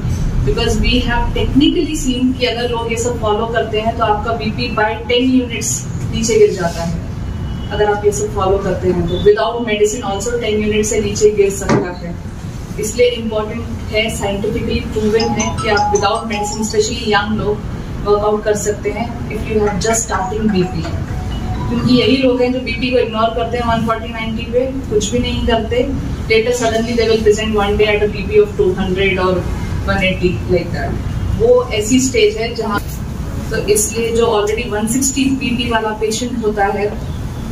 because we have technically seen कि अगर लोग ये सब फॉलो करते हैं तो आपका बीपी बाय 10 यूनिट्स नीचे गिर जाता है। अगर आप ये सब फॉलो करते हैं तो विदाउट मेडिसिन ऑल्सो 10 यूनिट से नीचे गिर सकता है। इसलिए इम्पोर्टेंट है, साइंटिफिकली प्रूवन है कि आप विदाउट मेडिसिन, स्पेशली यंग लोग वर्कआउट कर सकते हैं if you have just starting BP. क्योंकि यही लोग हैं जो बीपी को इग्नोर करते हैं 140-90 पे, कुछ भी नहीं करते, later suddenly they will present one day at a BP of 200 और 180 लाइक दैट। वो ऐसी स्टेज है जहाँ, तो इसलिए जो ऑलरेडी 160 बीपी वाला पेशेंट होता है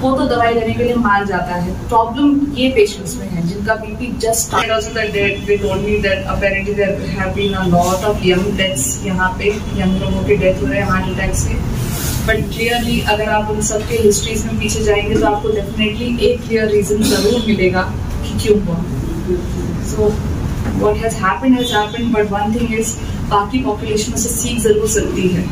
वो तो दवाई लेने के लिए मान जाता है। प्रॉब्लम ये पेशेंट्स में है जिनका BP just started. Also that they told me that apparently there have been a lot of young deaths, यहाँ पे यंग लोगों की डेथ हो रहे हैं हार्ट अटैक से। बट क्लियरली अगर आप उन सबके हिस्ट्रीज में पीछे जाएंगे तो आपको डेफिनेटली एक क्लियर रीजन जरूर मिलेगा कि क्यों हुआ। सो what has happened, but one thing is बाकी पॉपुलेशन से सीख जरूर सकती है।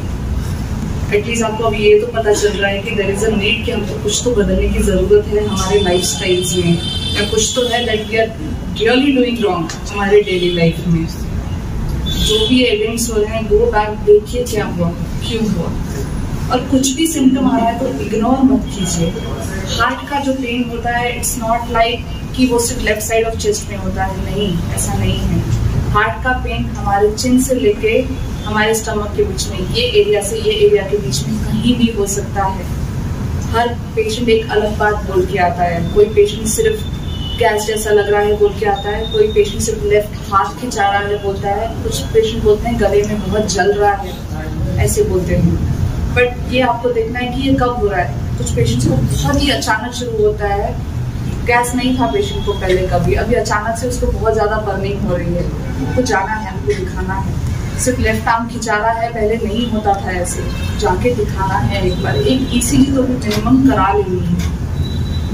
एटलीस्ट आपको अभी ये तो पता चल रहा है कि देयर इज अ नीड कि हमको कुछ तो बदलने की जरूरत है हमारे लाइफस्टाइल्स में, या कुछ तो है that we are really doing wrong हमारे डेली लाइफ में। जो भी इवेंट्स हो रहे हैं, गो बैक, देखिए क्या हुआ, क्यों हुआ, और कुछ भी सिम्टम आ रहा है तो इग्नोर मत कीजिए। हार्ट का जो पेन होता है, इट्स नॉट लाइक कि वो सिर्फ लेफ्ट साइड ऑफ चेस्ट में होता है, नहीं, ऐसा नहीं है। हार्ट का पेन हमारे चिन से लेके हमारे स्टमक के बीच में, ये एरिया से ये एरिया के बीच में कहीं भी हो सकता है। हर पेशेंट एक अलग बात बोल के आता है। कोई पेशेंट सिर्फ गैस जैसा लग रहा है बोल के आता है, कोई पेशेंट सिर्फ लेफ्ट हाथ खिंचा रहा है बोलता है, कुछ पेशेंट बोलते हैं गले में बहुत जल रहा है, ऐसे बोलते हैं। बट ये आपको देखना है कि ये कब हो रहा है। कुछ पेशेंट्स को बहुत ही अचानक शुरू होता है, गैस नहीं था पेशेंट को पहले कभी, अभी अचानक से उसको बहुत ज्यादा बर्निंग हो रही है, हमको जाना है, हमको दिखाना है। सिर्फ लेफ्ट आर्म खिंचा रहा है, पहले नहीं होता था ऐसे, जाके दिखाना है एक बार। एक ईसीजी तो भी मिनिमम करा लेनी है,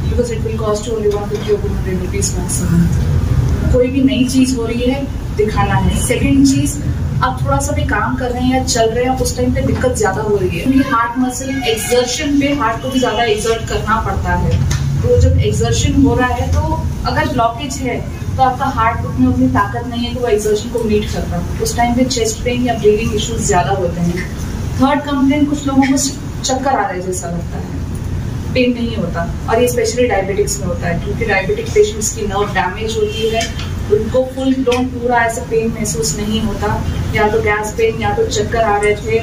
because it will cost only 150 or 200 rupees maximum. कोई भी नई चीज हो रही है, दिखाना है। सेकेंड चीज, आप थोड़ा सा भी काम कर रहे हैं या चल रहे हैं, उस टाइम पे दिक्कत ज्यादा हो रही है, क्योंकि हार्ट मसल एक्सर्शन पे हार्ट को भी ज्यादा एक्सर्ट करना पड़ता है। तो जब एक्सर्शन हो रहा है, तो अगर ब्लॉकेज है तो आपका हार्ट में उतनी ताकत नहीं है कि वो एक्सर्शन को मीट करता, उस टाइम पे चेस्ट पेन या ब्रीदिंग इश्यूज ज्यादा होते हैं। थर्ड कंप्लेंट, कुछ लोगों को चक्कर आ रहा है जैसा लगता है, पेन नहीं होता, और ये स्पेशली डायबिटिक्स में होता है, क्योंकि डायबिटिक पेशेंट्स की नर्व डैमेज होती है, उनको फुल ब्लोन पूरा ऐसे पेन महसूस नहीं होता, या तो गैस पेन, या तो चक्कर आ रहे थे,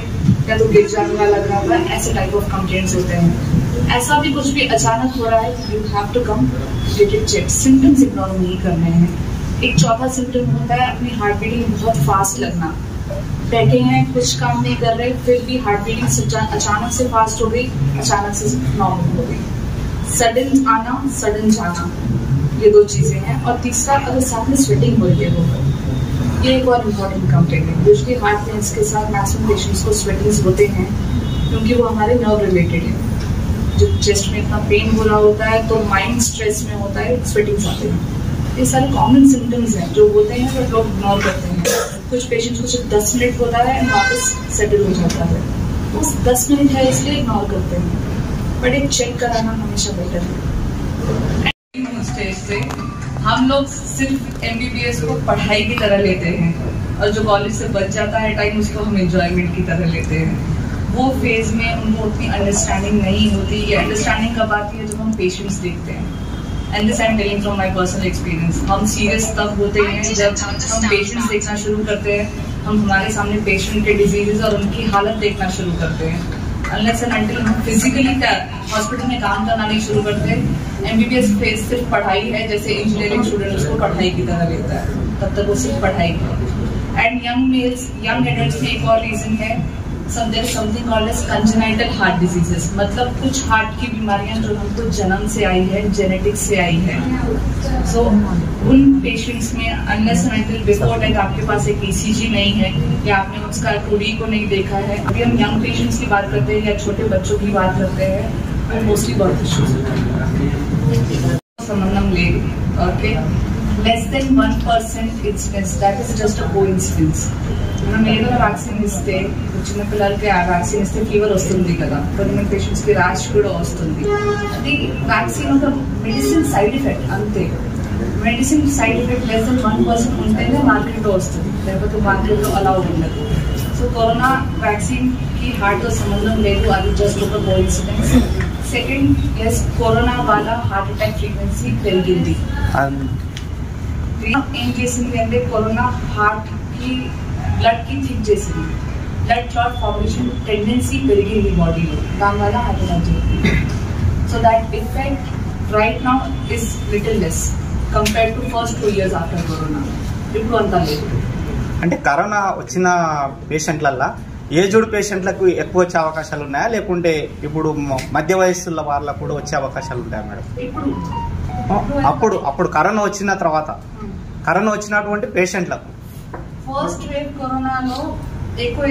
या तो गिर जाने वाला लग रहा था, ऐसे टाइप ऑफ कंप्लेंट्स होते हैं। ऐसा भी कुछ भी अचानक हो रहा है, you have to come get it check. Symptoms ignore नहीं करने हैं। एक चौथा सिम्टम होता है अपनी हार्ट बीटिंग बहुत फास्ट लगना। बैठे हैं, कुछ काम नहीं कर रहे, फिर भी हार्ट बीटिंग अचानक से फास्ट हो गई, अचानक से नॉर्मल हो गई। सडन आना, सडन जाना, ये दो चीजें हैं। और तीसरा, अगर साथ में स्वेटिंग हो रही है, ये एक और इम्पोर्टेंट कंप्लेंट है। यूजुअली हार्ट पेन्स के साथ मैक्सिमम पेशेंट्स को स्वेटिंग्स होते हैं, क्योंकि वो हमारे नर्व रिलेटेड है। जब चेस्ट में इतना पेन हो रहा होता है तो माइंड स्ट्रेस में होता है, स्वेटिंग्स आते हैं। ये सारे कॉमन सिम्टम्स हैं जो होते हैं, बट लोग इग्नोर करते हैं। कुछ पेशेंट्स को सिर्फ 10 मिनट होता है एंड वापस सेटल हो जाता है, उस 10 मिनट है इसलिए इग्नोर करते हैं, बट एक चेक कराना हमेशा बेटर है। स्टेज से हम लोग सिर्फ MBBS को पढ़ाई की तरह लेते हैं, और जो कॉलेज से बच जाता है टाइम उसको हम एंजॉयमेंट की तरह लेते हैं। वो फेज में उनको उतनी अंडरस्टैंडिंग नहीं होती। ये अंडरस्टैंडिंग कब आती है जब हम पेशेंट्स देखते हैं। And this I am telling from my personal experience. हम सीरियस तब होते हैं जब हम पेशेंट्स देखना शुरू करते हैं, हम हमारे सामने पेशेंट के डिजीजेज और उनकी हालत देखना शुरू करते हैं। अनलेस एंड अनटिल हम फिजिकली हॉस्पिटल में काम करना नहीं शुरू करते। MBBS फेज सिर्फ पढ़ाई है, जैसे इंजीनियरिंग स्टूडेंट उसको पढ़ाई की तरह लेता है, तब तक वो सिर्फ पढ़ाई है। एंड यंग एडल्ट्स में एक और रीजन है, there is something called as congenital heart diseases, मतलब कुछ हार्ट की बीमारियां जो हमको जन्म से आई है, जेनेटिक्स से आई है। सो उन पेशेंट्स में unless and until before death आपके पास एक ECG नहीं है या आपने उसका 2D को नहीं देखा है। अभी हम यंग पेशेंट्स की बात करते हैं या छोटे बच्चों की बात करते हैं, वो मोस्टली बहुत इश्यूज संबंधम ले okay less than 1% incidence, that is just a coincidence. మనం ఏదైనా వ్యాక్సిన్ ఇస్తే చిన్న పిల్లలకి ఆ వ్యాక్సిన్ ఇస్తే ఫీవర్ వస్తుంది కదా, కొంతమంది పేషెంట్స్ కి ర్యాష్ కూడా వస్తుంది. అది వ్యాక్సిన్ ఒక మెడిసిన్ సైడ్ ఎఫెక్ట్ అంతే. Medicine side effect less than 1% ఉంటేనే మార్కెట్లో వస్తుంది, లేకపోతే మార్కెట్లో అలా ఉండదు. సో కరోనా వ్యాక్సిన్ కి హార్ట్ తో సంబంధం లేదు, అది జస్ట్ ఒక కోఇన్సిడెన్స్. సెకండ్, ఎస్ కరోనా వల్ల హార్ట్ అటాక్ ఫ్రీక్వెన్సీ పెరిగింది. ఏం చేసింది అంటే కరోనా హార్ట్ కి బ్లడ్ కి థిక్ చేసింది, బ్లడ్ క్లాట్ ఫార్మేషన్ టెండెన్సీ పెరిగింది బాడీలో, దానివల్ల హార్ట్ అటాక్ జరిగింది. So that effect right now is little less compare to first 2 years after corona. ఇప్పుడు అంతా లేదు. అంటే కరోనా వచ్చిన పేషెంట్లల్లో ఏజ్డ్ పేషెంట్లకు ఎక్కువ వచ్చే అవకాశాలు ఉన్నాయా, లేకుంటే ఇప్పుడు మధ్య వయస్సుల వాళ్ళకు కూడా వచ్చే అవకాశాలు ఉంటాయా మేడం? అప్పుడు కరోనా వచ్చిన తర్వాత కరోనా వచ్చినటువంటి పేషెంట్లకు ఫస్ట్ వేవ్ కరోనాలో ఎక్కువ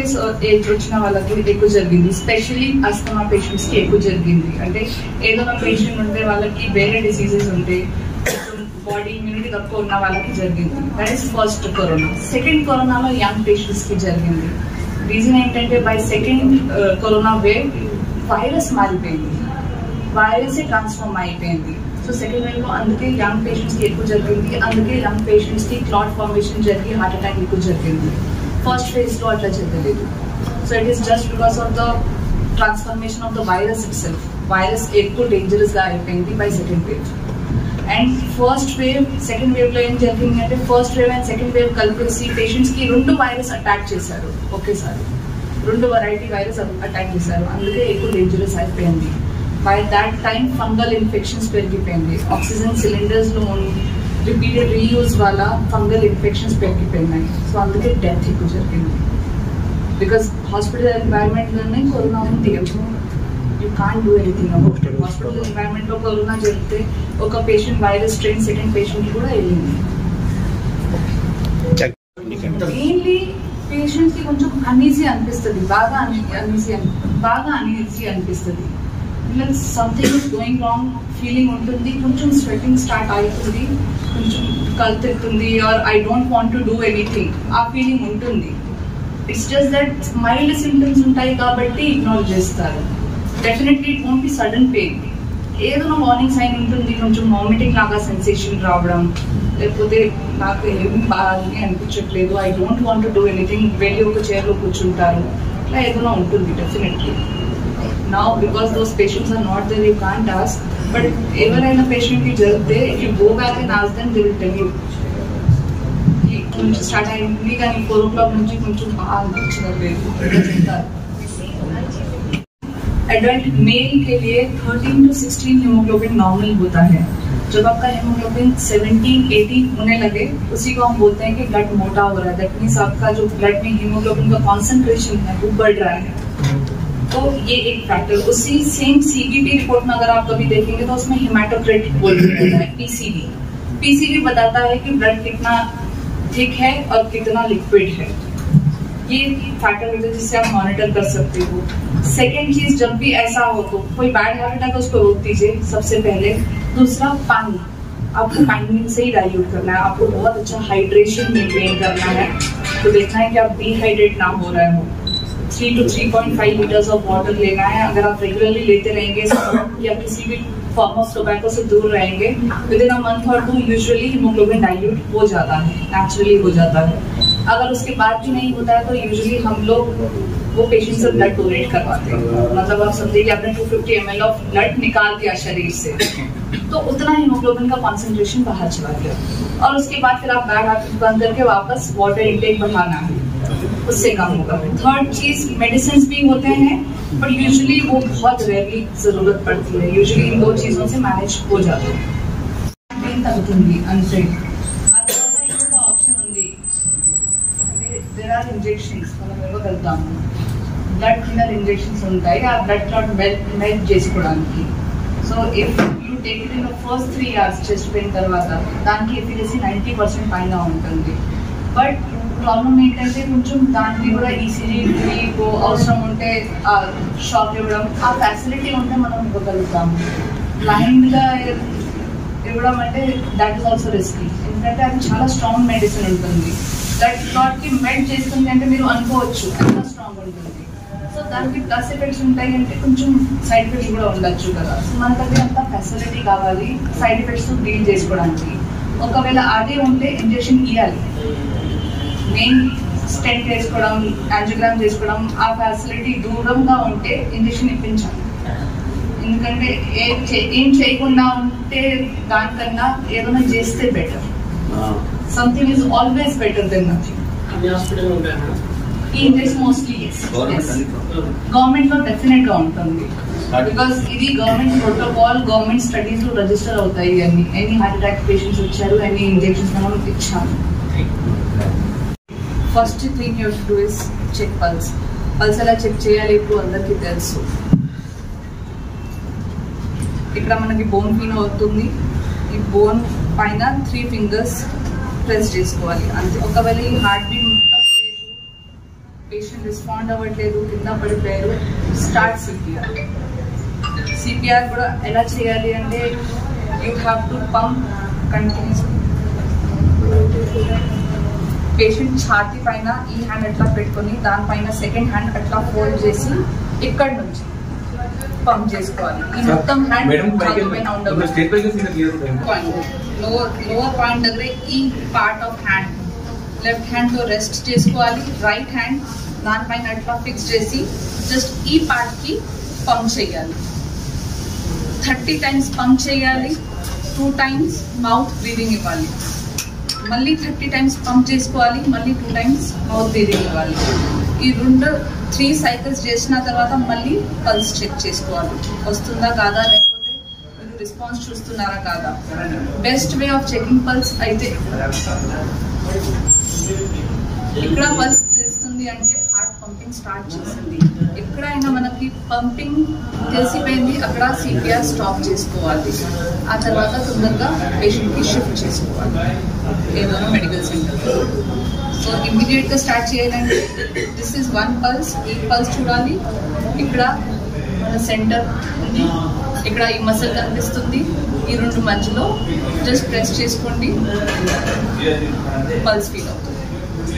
ఏజ్ వచ్చిన వాళ్ళకి ఎక్కువ జరిగింది, స్పెషల్లీ అస్తమా పేషెంట్స్ కి ఎక్కువ జరిగింది. అంటే ఏదైనా పేషెంట్ ఉంటే వాళ్ళకి వేరే డిసీజెస్ ఉంటే బాడీ ఇమ్యూనిటీ తక్కువ ఉన్న వాళ్ళకి జరిగింది. That is first corona. Second కరోనాలో యంగ్ పేషెంట్స్ కి జరిగింది. రీజన్ ఏంటంటే by second corona wave virus మారిపోయింది, వైరస్ ట్రాన్స్ఫార్మ్ అయిపోయింది. సో సెకండ్ వేవ్ లో అందుకే యంగ్ పేషెంట్స్ కి ఎక్కువ జరిగింది, అందుకే యంగ్ పేషెంట్స్ కి క్లాట్ ఫార్మేషన్ జరిగి హార్ట్ అటాక్ ఎక్కువ జరిగింది. ఫస్ట్ ఫేజ్ లో అట్లా జరగలేదు. So it is just because of the transformation of the virus it self. Virus ఎక్కువ డేంజరస్ గా అయిపోయింది by second wave. And first wave second wave లో ఏం జరిగింది అంటే first wave and second wave కలిపేసి పేషెంట్స్ కి 2 వైరస్ అటాక్ చేశారు ఒకేసారి, 2 వెరైటీ వైరస్ అటాక్ చేశారు, అందుకే ఎక్కువ డేంజరస్ అయిపోయింది. By that time fungal infections పెరిగిపోయింది, ఆక్సిజన్ సిలిండర్స్ లో రిపీటెడ్ రీయూజ్ వల్ల ఫంగల్ ఇన్ఫెక్షన్స్ పెరిగిపోయినాయి. సో అందుకే డెత్ ఎక్కువ జరిగింది. బికాస్ హాస్పిటల్ ఎన్వైరన్మెంట్ లోనే కరోనా ఉంది, you can't do anything about it. Hospital environment లో కరోనా జరిగితే ఒక patient virus strain second patient కి కూడా వెళ్ళింది. మెయిన్లీ పేషెంట్స్ కి కొంచెం అనీజీ అనిపిస్తుంది, బాగా అనీజీ అనిపిస్తుంది. Something is going wrong feeling ఉంటుంది, కొంచెం స్వెటింగ్ స్టార్ట్ అవుతుంది, కొంచెం కలుతుంది, or I don't want to do anything ఆ ఫీలింగ్ ఉంటుంది. It's just that mild symptoms ఉంటాయి కాబట్టి ఇగ్నోర్ చేస్తారు. Definitely it won't be sudden pain. ఏదైనా వార్నింగ్ సైన్ ఉంటుంది, కొంచెం వామిటింగ్ లాగా సెన్సేషన్ రావడం, లేకపోతే నాకు ఏం బాగా అనిపించట్లేదు, I don't want to do anything, వెళ్ళి ఒక చైర్లో కూర్చుంటారు, ఇట్లా ఏదైనా ఉంటుంది definitely. Now because those patients are not there, you can't ask, but ఎవరైనా పేషెంట్ కి జరిగితే if you go back and ask them, they will tell you కొంచెం స్టార్ట్ అయింది కానీ 4 o'clock నుంచి కొంచెం బాగా అనిపించలేదు చెప్తారు. एडल्ट मेल के लिए 13 to 16 हीमोग्लोबिन नॉर्मल होता है. जब आपका हीमोग्लोबिन 17-18 होने लगे उसी को हम बोलते हैं कि ब्लड मोटा हो रहा है. दैट मीन्स आपका जो ब्लड में हीमोग्लोबिन का कॉन्सेंट्रेशन है वो बढ़ रहा है. तो ये एक फैक्टर. उसी सेम CBP रिपोर्ट में अगर आप कभी देखेंगे तो उसमें हेमाटोक्रिट बोलते हैं PCV बताता है कि ब्लड कितना थिक है और कितना लिक्विड है. ये फैक्टर होता है जिससे आप मॉनिटर कर सकते हो. सेकेंड चीज, जब भी ऐसा हो तो कोई बैड हैबिट है तो उसको रोक दीजिए सबसे पहले. दूसरा, पानी आपको पानी से ही डाइल्यूट करना है. आपको बहुत अच्छा हाइड्रेशन मेंटेन करना है. तो देखना है कि आप डिहाइड्रेट ना हो रहे हो. 3 to 3.5 लीटर्स ऑफ वाटर लेना है. अगर आप रेगुलरली लेते रहेंगे या किसी भी फॉर्म ऑफ टोबैको से दूर रहेंगे, विद इन अ मंथ और 2 यूजुअली हीमोग्लोबिन डाइल्यूट हो जाता है, नेचुरली हो जाता है. अगर उसके बाद भी नहीं होता है तो यूजुअली हम लोग वो पेशेंट से ब्लड डोनेट करवाते हैं। मतलब आप समझिए कि आपने 250 ml ऑफ ब्लड निकाल दिया शरीर से, तो उतना हीमोग्लोबिन का कॉन्सेंट्रेशन बाहर चला गया, और उसके बाद फिर आप बैग बंद करके वापस वाटर इंटेक बढ़ाना है, उससे कम होगा। थर्ड चीज मेडिसिन भी होते हैं, बट यूजुअली वो बहुत रेयरली जरूरत पड़ती है। यूजुअली इन 2 चीजों से मैनेज हो जाता है। ऑप्शन ఉంది, there are injections, మనం ఇవ్వగలుగుతాము, బ్లడ్ థిన్నర్ ఇంజెక్షన్స్ ఉంటాయి ఆ బ్లడ్ క్లాట్ మెల్ట్ చేసుకోవడానికి. So if you take it in the first 3 hours chest pain తర్వాత దానికి ఎఫికసీ 90% పైన ఉంటుంది. బట్ ప్రాబ్లం ఏంటంటే కొంచెం దానికి కూడా ఈసీజీ అవసరం ఉంటే షాక్ ఇవ్వడం, ఆ ఫెసిలిటీ ఉంటే మనం ఇవ్వగలుగుతాము. బ్లైండ్గా ఇవ్వడం అంటే దట్ ఈస్ ఆల్సో రిస్కీ, ఎందుకంటే అది చాలా స్ట్రాంగ్ మెడిసిన్ ఉంటుంది. బ్లడ్ క్లాట్కి మెల్ట్ చేస్తుంది అంటే మీరు అనుకోవచ్చు ఎంత స్ట్రాంగ్ ఉంటుంది. సో దానికి ప్లస్ ఎఫెక్ట్స్ ఉంటాయి అంటే కొంచెం సైడ్ ఎఫెక్ట్స్ కూడా ఉండొచ్చు కదా. సో మనకు అది అంత ఫెసిలిటీ కావాలి సైడ్ ఎఫెక్ట్స్ డీల్ చేసుకోవడానికి. ఒకవేళ అదే ఉంటే ఇంజెక్షన్ ఇవ్వాలి, మెయిన్ స్టెంట్ వేసుకోవడం, యాంజియోగ్రామ్ చేసుకోవడం, ఆ ఫెసిలిటీ దూరంగా ఉంటే ఇంజెక్షన్ ఇప్పించాలి. ఎందుకంటే ఏం చేయకుండా ఉంటే దానికన్నా ఏదైనా చేస్తే better. Something is always better than nothing. ఈ ఇంజెక్షన్ మోస్ట్లీ గవర్నమెంట్ లో డెఫినెట్ గా ఉంటుంది, బికాస్ ఇది గవర్నమెంట్ ప్రోటోకాల్, గవర్నమెంట్ స్టడీస్ లో రిజిస్టర్ అవుతాయి. ఎన్ని హార్ట్ అటాక్ పేషెంట్స్ వచ్చారు, ఎన్ని ఇంజెక్షన్స్ మనం ఇచ్చాము. First thing you to do is check pulse. Pulse ఎలా చెక్ చేయాలి ఇప్పుడు అందరికీ తెలుసు. ఇక్కడ మనకి బోన్ పీన్ అవుతుంది, ఈ బోన్ పైన 3 fingers ప్రెస్ చేసుకోవాలి అంతే. ఒకవేళ ఈ హార్ట్ బీట్ మొత్తం లేదు, పేషెంట్ రెస్పాండ్ అవ్వట్లేదు, కింద పడిపోయారు, స్టార్ట్ సిపిఆర్. సిపిఆర్ కూడా ఎలా చేయాలి అంటే you have to pump continuous. Patient ఛాతీ పైన ఈ హ్యాండ్ అట్లా పెట్టుకొని దానిపైన సెకండ్ హ్యాండ్ అట్లా ఫోల్డ్ చేసి ఇక్కడ నుంచి పంప్ చేసుకోవాలి. ఈ మొత్తం హ్యాండ్ పైన ఉండదు, లోవర్ పాయింట్ దగ్గర ఈ part of hand left hand తో రెస్ట్ చేసుకోవాలి. రైట్ హ్యాండ్ దానిపైన అట్లా ఫిక్స్ చేసి జస్ట్ ఈ పార్ట్ కి పంప్ చేయాలి. 30 times పంప్ చేయాలి. 2 times మౌత్ బ్రీదింగ్ ఇవ్వాలి. మళ్ళీ 30 times పంప్ చేసుకోవాలి. మళ్ళీ 2 times మౌత్ బ్రీదింగ్ ఇవ్వాలి. ఈ 3 cycles చేసిన తర్వాత మళ్ళీ పల్స్ చెక్ చేసుకోవాలి, వస్తుందా కాదా, లేకపోతే మీరు రెస్పాన్స్ చూస్తున్నారా కాదా. Best way of checking pulse అయితే ఇక్కడ పల్స్ చేస్తుంది అంటే హార్ట్ పంపింగ్ స్టార్ట్ చేసింది. ఎక్కడైనా మనకి పంపింగ్ తెలిసిపోయింది అక్కడ సిపిఆర్ స్టాప్ చేసుకోవాలి. ఆ తర్వాత తొందరగా పేషెంట్కి షిఫ్ట్ చేసుకోవాలి ఏదైనా మెడికల్ సెంటర్. సో ఇమ్మీడియట్ గా స్టార్ట్ చేయాలంటే దిస్ ఈజ్ 1 పల్స్. ఈ పల్స్ చూడాలి, ఇక్కడ మన సెంటర్ ఉంది, ఇక్కడ ఈ మసిల్ కనిపిస్తుంది, ఈ 2 మధ్యలో జస్ట్ ప్రెస్ చేసుకోండి, పల్స్ ఫీల్ అవుతుంది.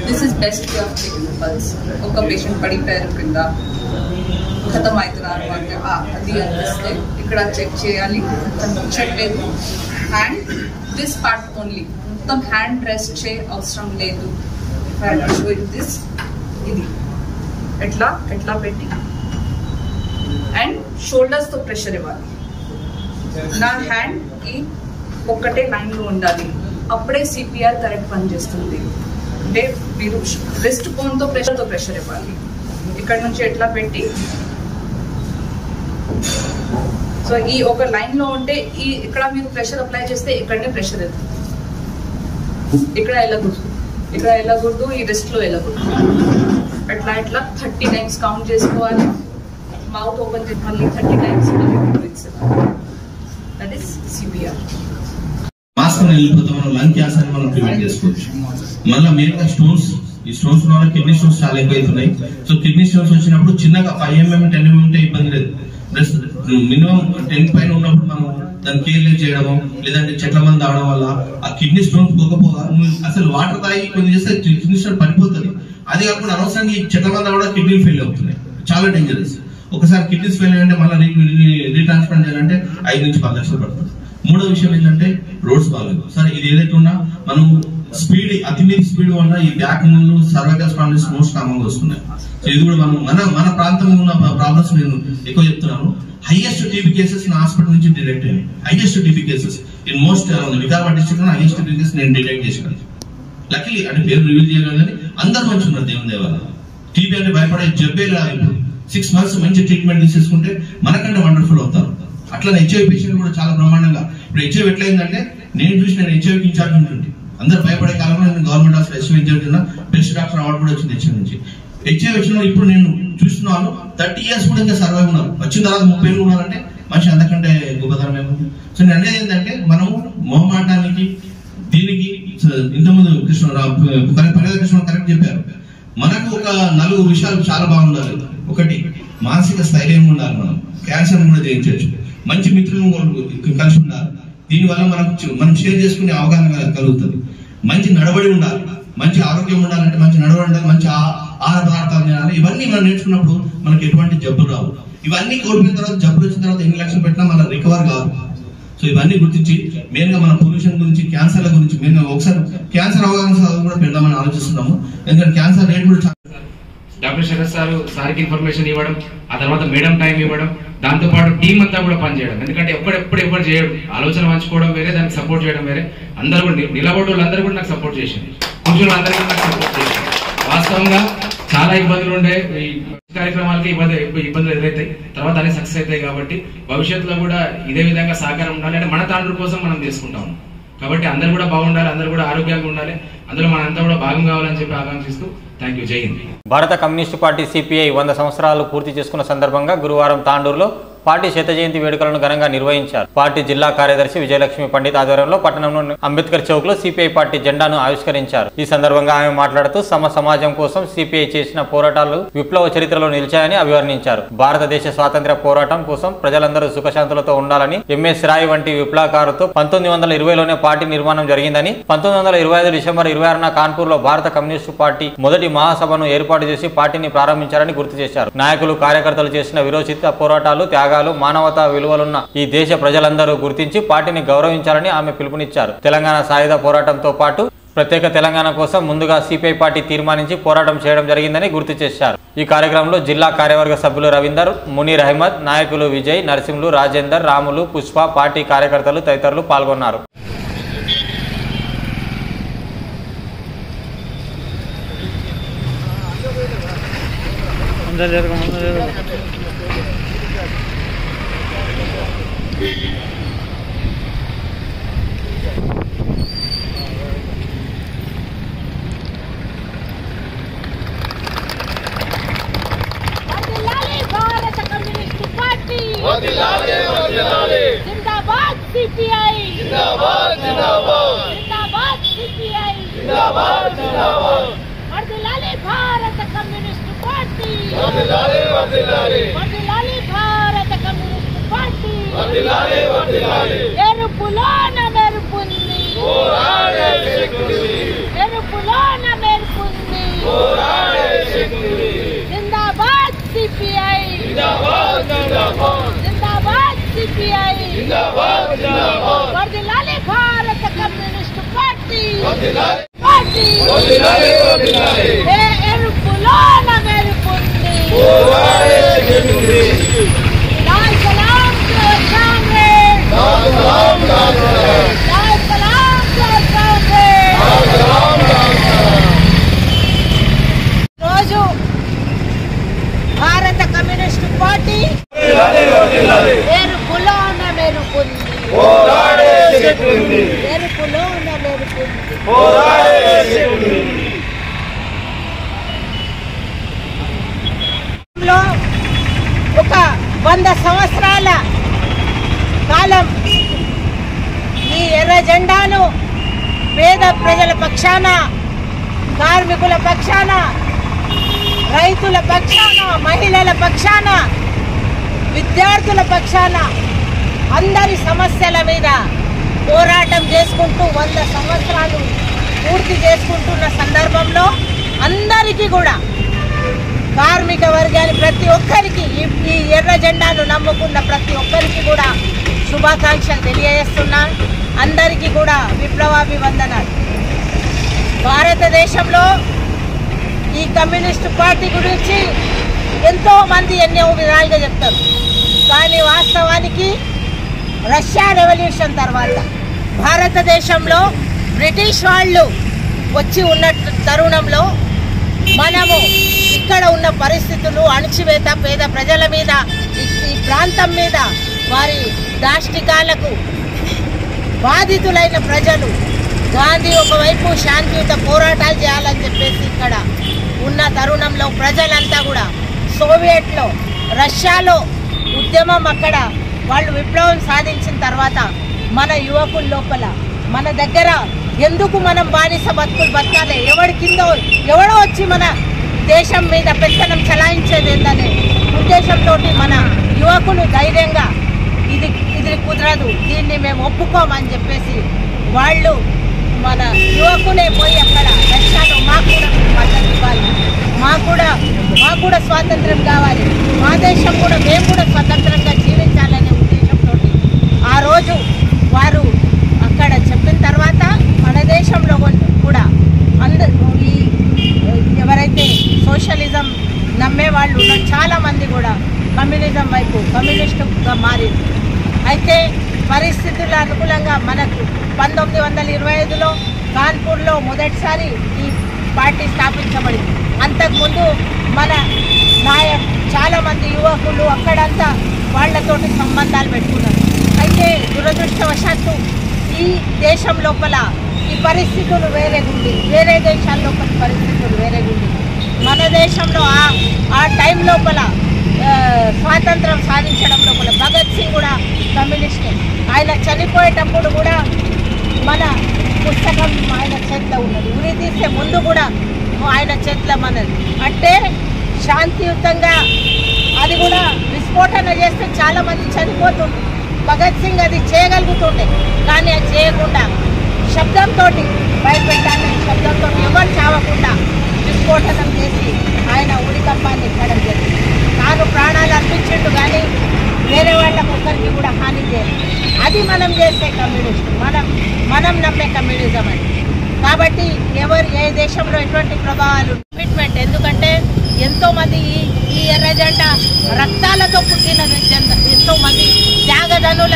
This is best way of checking pulse. ఒక పేషెంట్ పడిపోయారు కింద ఖతం అవుతున్నారు అంటే అది అనిపిస్తే ఇక్కడ చెక్ చేయాలి, కనిపించట్లేదు. హ్యాండ్ దిస్ పార్ట్ ఓన్లీ, మొత్తం హ్యాండ్ ప్రెస్ చే అవసరం లేదు. దిస్ ఇది ఎట్లా పెట్టి అండ్ షోల్డర్స్ తో ప్రెషర్ ఇవ్వాలి. నా హ్యాండ్ ఈ ఒక్కటే లైన్ లో ఉండాలి, అప్పుడే సిపిఆర్ కరెక్ట్ పనిచేస్తుంది. అంటే మీరు రిస్ట్ బోన్ తో ప్రెషర్ ఇవ్వాలి. ఇక్కడ నుంచి ఎట్లా పెట్టి, సో ఈ ఒక లైన్ లో ఉంటే ఈ ఇక్కడ మీరు ప్రెషర్ అప్లై చేస్తే ఇక్కడనే ప్రెషర్ వెళ్తుంది. ఇక్కడ వెళ్ళకూడదు, ఈ రిస్ట్ లో వెళ్ళకూడదు. ఎట్లా 30 times కౌంట్ చేసుకోవాలి. మౌత్ ఓపెన్ చేసి మళ్ళీ 30 times that is CPR. Mask వెళ్ళిపోతే మనం లంగ్ క్యాన్సర్ మనం ప్రివెంట్ చేసుకోవచ్చు. మళ్ళీ మెయిన్ గా స్టోన్స్, ఈ స్టోన్స్ వల్ల కిడ్నీ స్టోన్స్ చాలా ఎక్కువైతున్నాయి. సో కిడ్నీ స్టోన్స్ వచ్చినప్పుడు చిన్నగా 5 mm 10 mm ఉంటే ఇబ్బంది లేదు. ప్లస్ మినిమం 10 పైన ఉన్నప్పుడు మనం దాన్ని కేర్లెస్ చేయడము, లేదంటే చెట్ల మంది తాగడం వల్ల ఆ కిడ్నీ స్టోన్స్ పోకపోగా అసలు వాటర్ తాగి కొన్ని చేస్తే కిడ్నీ స్టోన్ పడిపోతుంది. అది కాకుండా అనవసరంగా ఈ చెట్ల మంది కూడా కిడ్నీ ఫెయిల్ అవుతున్నాయి, చాలా డేంజరస్. ఒకసారి కిడ్నీస్ ఫెయిల్ అయ్యంటే మళ్ళీ రీట్రాన్స్ప్లాంట్ చేయాలంటే 5 నుంచి 10 లక్షలు పడుతుంది. 3వ విషయం ఏంటంటే రోడ్స్ బాగాలేదు. సరే ఇది ఏదైతే ఉన్నా మనం స్పీడ్ అతిమితి స్పీడ్ వల్ల ఈ బ్యాక్ ముందు సర్వైకల్ స్పాండిలైటిస్ మోస్ట్ కామన్ గా వస్తున్నాయి. సో ఇది కూడా మన ప్రాంతంలో ఉన్న ప్రాబ్లమ్స్ నేను ఎక్కువ చెప్తున్నాను. హైయెస్ట్ టీబీ కేసెస్ నా హాస్పిటల్ నుంచి డిటెక్ట్ అయ్యాయి. Highest TB cases in most Vikarabad district లో హైయెస్ట్ టీబీ కేసెస్ నేను డిటెక్ట్ చేశాను. లక్కీ అంటే పేరు రివీల్ చేయలేదు కానీ అందరు మంచి ఉన్నారు దేవుని దేవాల. టీబీ అంటే భయపడే జబ్బే కాదు. 6 months మంచి ట్రీట్మెంట్ తీసేసుకుంటే మనకంటే వండర్ఫుల్ అవుతారు. అట్లా హెచ్ఐవి పేషెంట్ కూడా చాలా బ్రహ్మాండంగా ఇప్పుడు హెచ్ఐవి ఎట్లయిందంటే నేను హెచ్ఐవికి ఇన్ఛార్జ్ ఉంటుంది. అందరు భయపడే కాలంలో నేను గవర్నమెంట్ హాస్పిటల్ హెచ్ఐవి ఇన్ఛార్జ్ ఉన్నా. బెస్ట్ డాక్టర్ అవార్డు కూడా వచ్చింది హెచ్ఐవి నుంచి. హెచ్ఐవి వచ్చిన ఇప్పుడు నేను చూస్తున్నాను 30 years కూడా ఇంకా సర్వైవ్ ఉన్నారు. వచ్చిన తర్వాత 30 ఏళ్ళు ఉన్నారంటే మనిషి అంతకంటే గొప్పతనం ఏముంది. సో నేను అనేది ఏంటంటే మనము మొహమాటానికి దీనికి ఇంతకుముందు కృష్ణ కరెక్ట్ చెప్పారు. మనకు ఒక 4 విషయాలు చాలా బాగుండాలి. ఒకటి మానసిక స్థైర్యం ఉండాలి. క్యాన్సర్ కూడా జయించవచ్చు. మంచి మిత్రులను కలిసి ఉండాలి. దీనివల్ల మనం షేర్ చేసుకునే అవగాహన కలుగుతుంది. మంచి నడవడి ఉండాలి. మంచి ఆరోగ్యం ఉండాలంటే మంచి నడవడి ఉండాలి. మంచి ఆహార పదార్థాలు తినాలి. ఇవన్నీ మనం నేర్చుకున్నప్పుడు మనకి ఎటువంటి జబ్బులు రావు. ఇవన్నీ కోల్పోయిన తర్వాత జబ్బులు వచ్చిన తర్వాత ఎన్ని లక్షలు పెట్టినా మన రికవర్ కాదు. సో ఇవన్నీ గుర్తించి మెయిన్ గా మన పొల్యూషన్ గురించి క్యాన్సర్ల గురించి మెయిన్ గా ఒకసారి క్యాన్సర్ అవగాహన కూడా పెడదామని ఆలోచిస్తున్నాము. ఎందుకంటే క్యాన్సర్ రేట్ కూడా డాక్టర్ శరత్ సార్కి ఇన్ఫర్మేషన్ ఇవ్వడం, ఆ తర్వాత మేడం టైం ఇవ్వడం, దాంతో పాటు టీం అంతా కూడా పనిచేయడం. ఎందుకంటే ఎప్పుడు ఎవరు చేయడం, ఆలోచన పంచుకోవడం వేరే, దానికి సపోర్ట్ చేయడం వేరే. అందరూ కూడా నిలబడి వాళ్ళందరూ కూడా నాకు సపోర్ట్ చేసింది. కూర్చుని అందరూ కూడా నాకు సపోర్ట్ చేసింది. వాస్తవంగా చాలా ఇబ్బందులు ఉండే ఈ కార్యక్రమాలకి ఇబ్బందులు ఎదురైతాయి, తర్వాత అన్ని సక్సెస్ అవుతాయి. కాబట్టి భవిష్యత్తులో కూడా ఇదే విధంగా సహకారం ఉండాలి. అంటే మన తాండ్రు కోసం మనం చేసుకుంటాం. కాబట్టి అందరూ కూడా బాగుండాలి, అందరూ కూడా ఆరోగ్యంగా ఉండాలి, అందులో మనంతా కూడా భాగం కావాలని చెప్పి ఆకాంక్షిస్తూ థ్యాంక్ యూ. జై హింద్. భారత కమ్యూనిస్టు పార్టీ సిపిఐ 100 సంవత్సరాలు పూర్తి చేసుకున్న సందర్భంగా గురువారం తాండూరులో పార్టీ శత జయంతి వేడుకలను ఘనంగా నిర్వహించారు. పార్టీ జిల్లా కార్యదర్శి విజయలక్ష్మి పండిత్ ఆధ్వర్యంలో పట్టణంలోని అంబేద్కర్ చౌక్ లో సిపిఐ పార్టీ జెండాను ఆవిష్కరించారు. ఈ సందర్భంగా ఆమె మాట్లాడుతూ సమాజం కోసం సిపిఐ చేసిన పోరాటాలు విప్లవ చరిత్రలో నిలిచాయని అభివర్ణించారు. భారతదేశ స్వాతంత్ర్య పోరాటం కోసం ప్రజలందరూ సుఖశాంతులతో ఉండాలని ఎంఎస్ రాయ్ వంటి విప్లవకారుతో 1920లోనే పార్టీ నిర్మాణం జరిగిందని, 1925 డిసెంబర్ 26న కాన్పూర్ లో భారత కమ్యూనిస్టు పార్టీ మొదటి మహాసభను ఏర్పాటు చేసి పార్టీని ప్రారంభించారని గుర్తు చేశారు. నాయకులు కార్యకర్తలు చేసిన విరోచిత పోరాటాలు, త్యాగాలు, మానవతా విలువలున్న ఈ దేశ ప్రజలందరూ గుర్తించి పార్టీని గౌరవించాలని ఆమె పిలుపునిచ్చారు. తెలంగాణ సాయుధ పోరాటంతో పాటు ప్రత్యేక తెలంగాణ కోసం ముందుగా సిపిఐ పార్టీ తీర్మానించి పోరాటం చేయడం జరిగిందని గుర్తు చేశారు. ఈ కార్యక్రమంలో జిల్లా కార్యవర్గ సభ్యులు రవీందర్, మునీర్ అహ్మద్, నాయకులు విజయ్, నరసింహులు, రాజేందర్, రాములు, పుష్ప, పార్టీ కార్యకర్తలు తదితరులు పాల్గొన్నారు. जिंदाबाद सीपीआई, जिंदाबाद जिंदाबाद, जिंदाबाद सीपीआई, जिंदाबाद जिंदाबाद, वर्धिल्लाले भारत कम्युनिस्ट पार्टी, वर्धिल्लाले वर्धिल्लाले, वर्धिल्लाले भारत कम्युनिस्ट पार्टी, वर्धिल्लाले वर्धिल्लाले, एरुपुलोन मेरुपुन्नी, పోరాడే శక్తి, एरुपुलोन मेरुपुन्नी, పోరాడే శక్తి, जिंदाबाद सीपीआई, जिंदाबाद जिंदाबाद, जिंदाबाद सीपीआई, जिंदाबाद जिंदाबाद, वर्धिल्लाले भारत कम्युनिस्ट पार्टी, वर्धिल्लाले पार्टी, वर्धिल्लाले वर्धिल्लाले, एरुपुलोन मेरुपुन्नी, పోరాడే శక్తి, लाल सलाम कांग्रेस, लाल सलाम कांग्रेस, लाल सलाम कांग्रेस, लाल सलाम कांग्रेस. రోజు భారత కమ్యూనిస్ట్ పార్టీ ఎరుపులోన మెరుపుంది, పోరాడే శక్తి ఉంది, ఎరుపులోన మెరుపుంది, పోరాడే శక్తి ఉంది. ఒక 100 సంవత్సరాల కాలం ఈ ఎర్ర జెండాను పేద ప్రజల పక్షాన, కార్మికుల పక్షాన, రైతుల పక్షాన, మహిళల పక్షాన, విద్యార్థుల పక్షాన అందరి సమస్యల మీద పోరాటం చేసుకుంటూ 100 సంవత్సరాలు పూర్తి చేసుకుంటున్న సందర్భంలో అందరికీ కూడా, కార్మిక వర్గాన్ని ప్రతి ఒక్కరికి, ఈ ఎర్ర జెండాను నమ్ముకున్న ప్రతి ఒక్కరికి కూడా శుభాకాంక్షలు తెలియజేస్తున్నాను. అందరికీ కూడా విప్లవాభివందనాలు. భారతదేశంలో ఈ కమ్యూనిస్టు పార్టీ గురించి ఎంతో మంది ఎన్నో విధాలుగా చెప్తారు. కానీ వాస్తవానికి రష్యా రెవల్యూషన్ తర్వాత భారతదేశంలో బ్రిటిష్ వాళ్ళు వచ్చి ఉన్న తరుణంలో మనము ఇక్కడ ఉన్న పరిస్థితులు, అణచివేత, పేద ప్రజల మీద, ఈ ప్రాంతం మీద వారి దాష్టికాలకు బాధితులైన ప్రజలు, గాంధీ ఒకవైపు శాంతియుత పోరాటాలు చేయాలని చెప్పేసి ఇక్కడ ఉన్న తరుణంలో ప్రజలంతా కూడా సోవియట్లో, రష్యాలో ఉద్యమం, అక్కడ వాళ్ళు విప్లవం సాధించిన తర్వాత మన యువకుల లోపల మన దగ్గర ఎందుకు మనం బానిస బతుకులు బతకాలి, ఎవడి కిందో ఎవడో వచ్చి మన దేశం మీద పెత్తనం చలాయించేది ఏందనే ఉద్దేశంతో మన యువకులు ధైర్యంగా ఇది కుదరదు, దీన్ని మేము ఒప్పుకోమని చెప్పేసి వాళ్ళు మన యువకులే పోయి అక్కడ రష్యాలో మాకు కూడా మద్దతు ఇవ్వాలి, మాకు కూడా స్వాతంత్రం కావాలి, మా దేశం కూడా మేము కూడా స్వతంత్రంగా జీవించాలనే ఉద్దేశంతో ఆ రోజు వారు అక్కడ చెప్పిన తర్వాత మన దేశంలో కూడా అందరూ ఎవరైతే సోషలిజం నమ్మే వాళ్ళు ఉన్నారు చాలామంది కూడా కమ్యూనిజం వైపు, కమ్యూనిస్టుగా మారింది. అయితే పరిస్థితుల అనుకూలంగా మనకు 1925లో కాన్పూర్లో మొదటిసారి ఈ పార్టీ స్థాపించబడింది. అంతకుముందు మన చాలామంది యువకులు అక్కడంతా వాళ్లతోటి సంబంధాలు పెట్టుకున్నారు. అయితే దురదృష్టవశాత్తు ఈ దేశం లోపల ఈ పరిస్థితులు వేరేగుండి, వేరే దేశాల లోపల పరిస్థితులు వేరేగుండి, మన దేశంలో ఆ టైం లోపల స్వాతంత్రం సాధించడం లోపల భగత్ సింగ్ కూడా కమ్యూనిస్టే. ఆయన చనిపోయేటప్పుడు కూడా మన పుస్తకం ఆయన చేతిలో ఉన్నది, ఉరి తీసే ముందు కూడా ఆయన చేతిలో మనది. అంటే శాంతియుతంగా అది కూడా విస్ఫోటన చేస్తే చాలామంది చనిపోతుండే, భగత్ సింగ్ అది చేయగలుగుతుండే, కానీ అది చేయకుండా శబ్దంతో భయపెట్టాలని శబ్దంతో ఎవరు చావకుండా విస్ఫోటనం చేసి ఆయన ఉరికంపాన్ని ఇవ్వడం జరిగింది. తాను ప్రాణాలు అర్పించిండు కానీ వేరే వాళ్ళకు ఒక్కరికి కూడా హాని చేయలేదు. అది మనం చేసే కమ్యూనిస్ట్, మనం నమ్మే కమ్యూనిజం అని. కాబట్టి ఎవరు ఏ దేశంలో ఎటువంటి ప్రభావాలు కమిట్మెంట్, ఎందుకంటే ఎంతోమంది ఈ ఎర్ర జెండా రక్తాలతో పుట్టిన జెండా, ఎంతోమంది త్యాగధనుల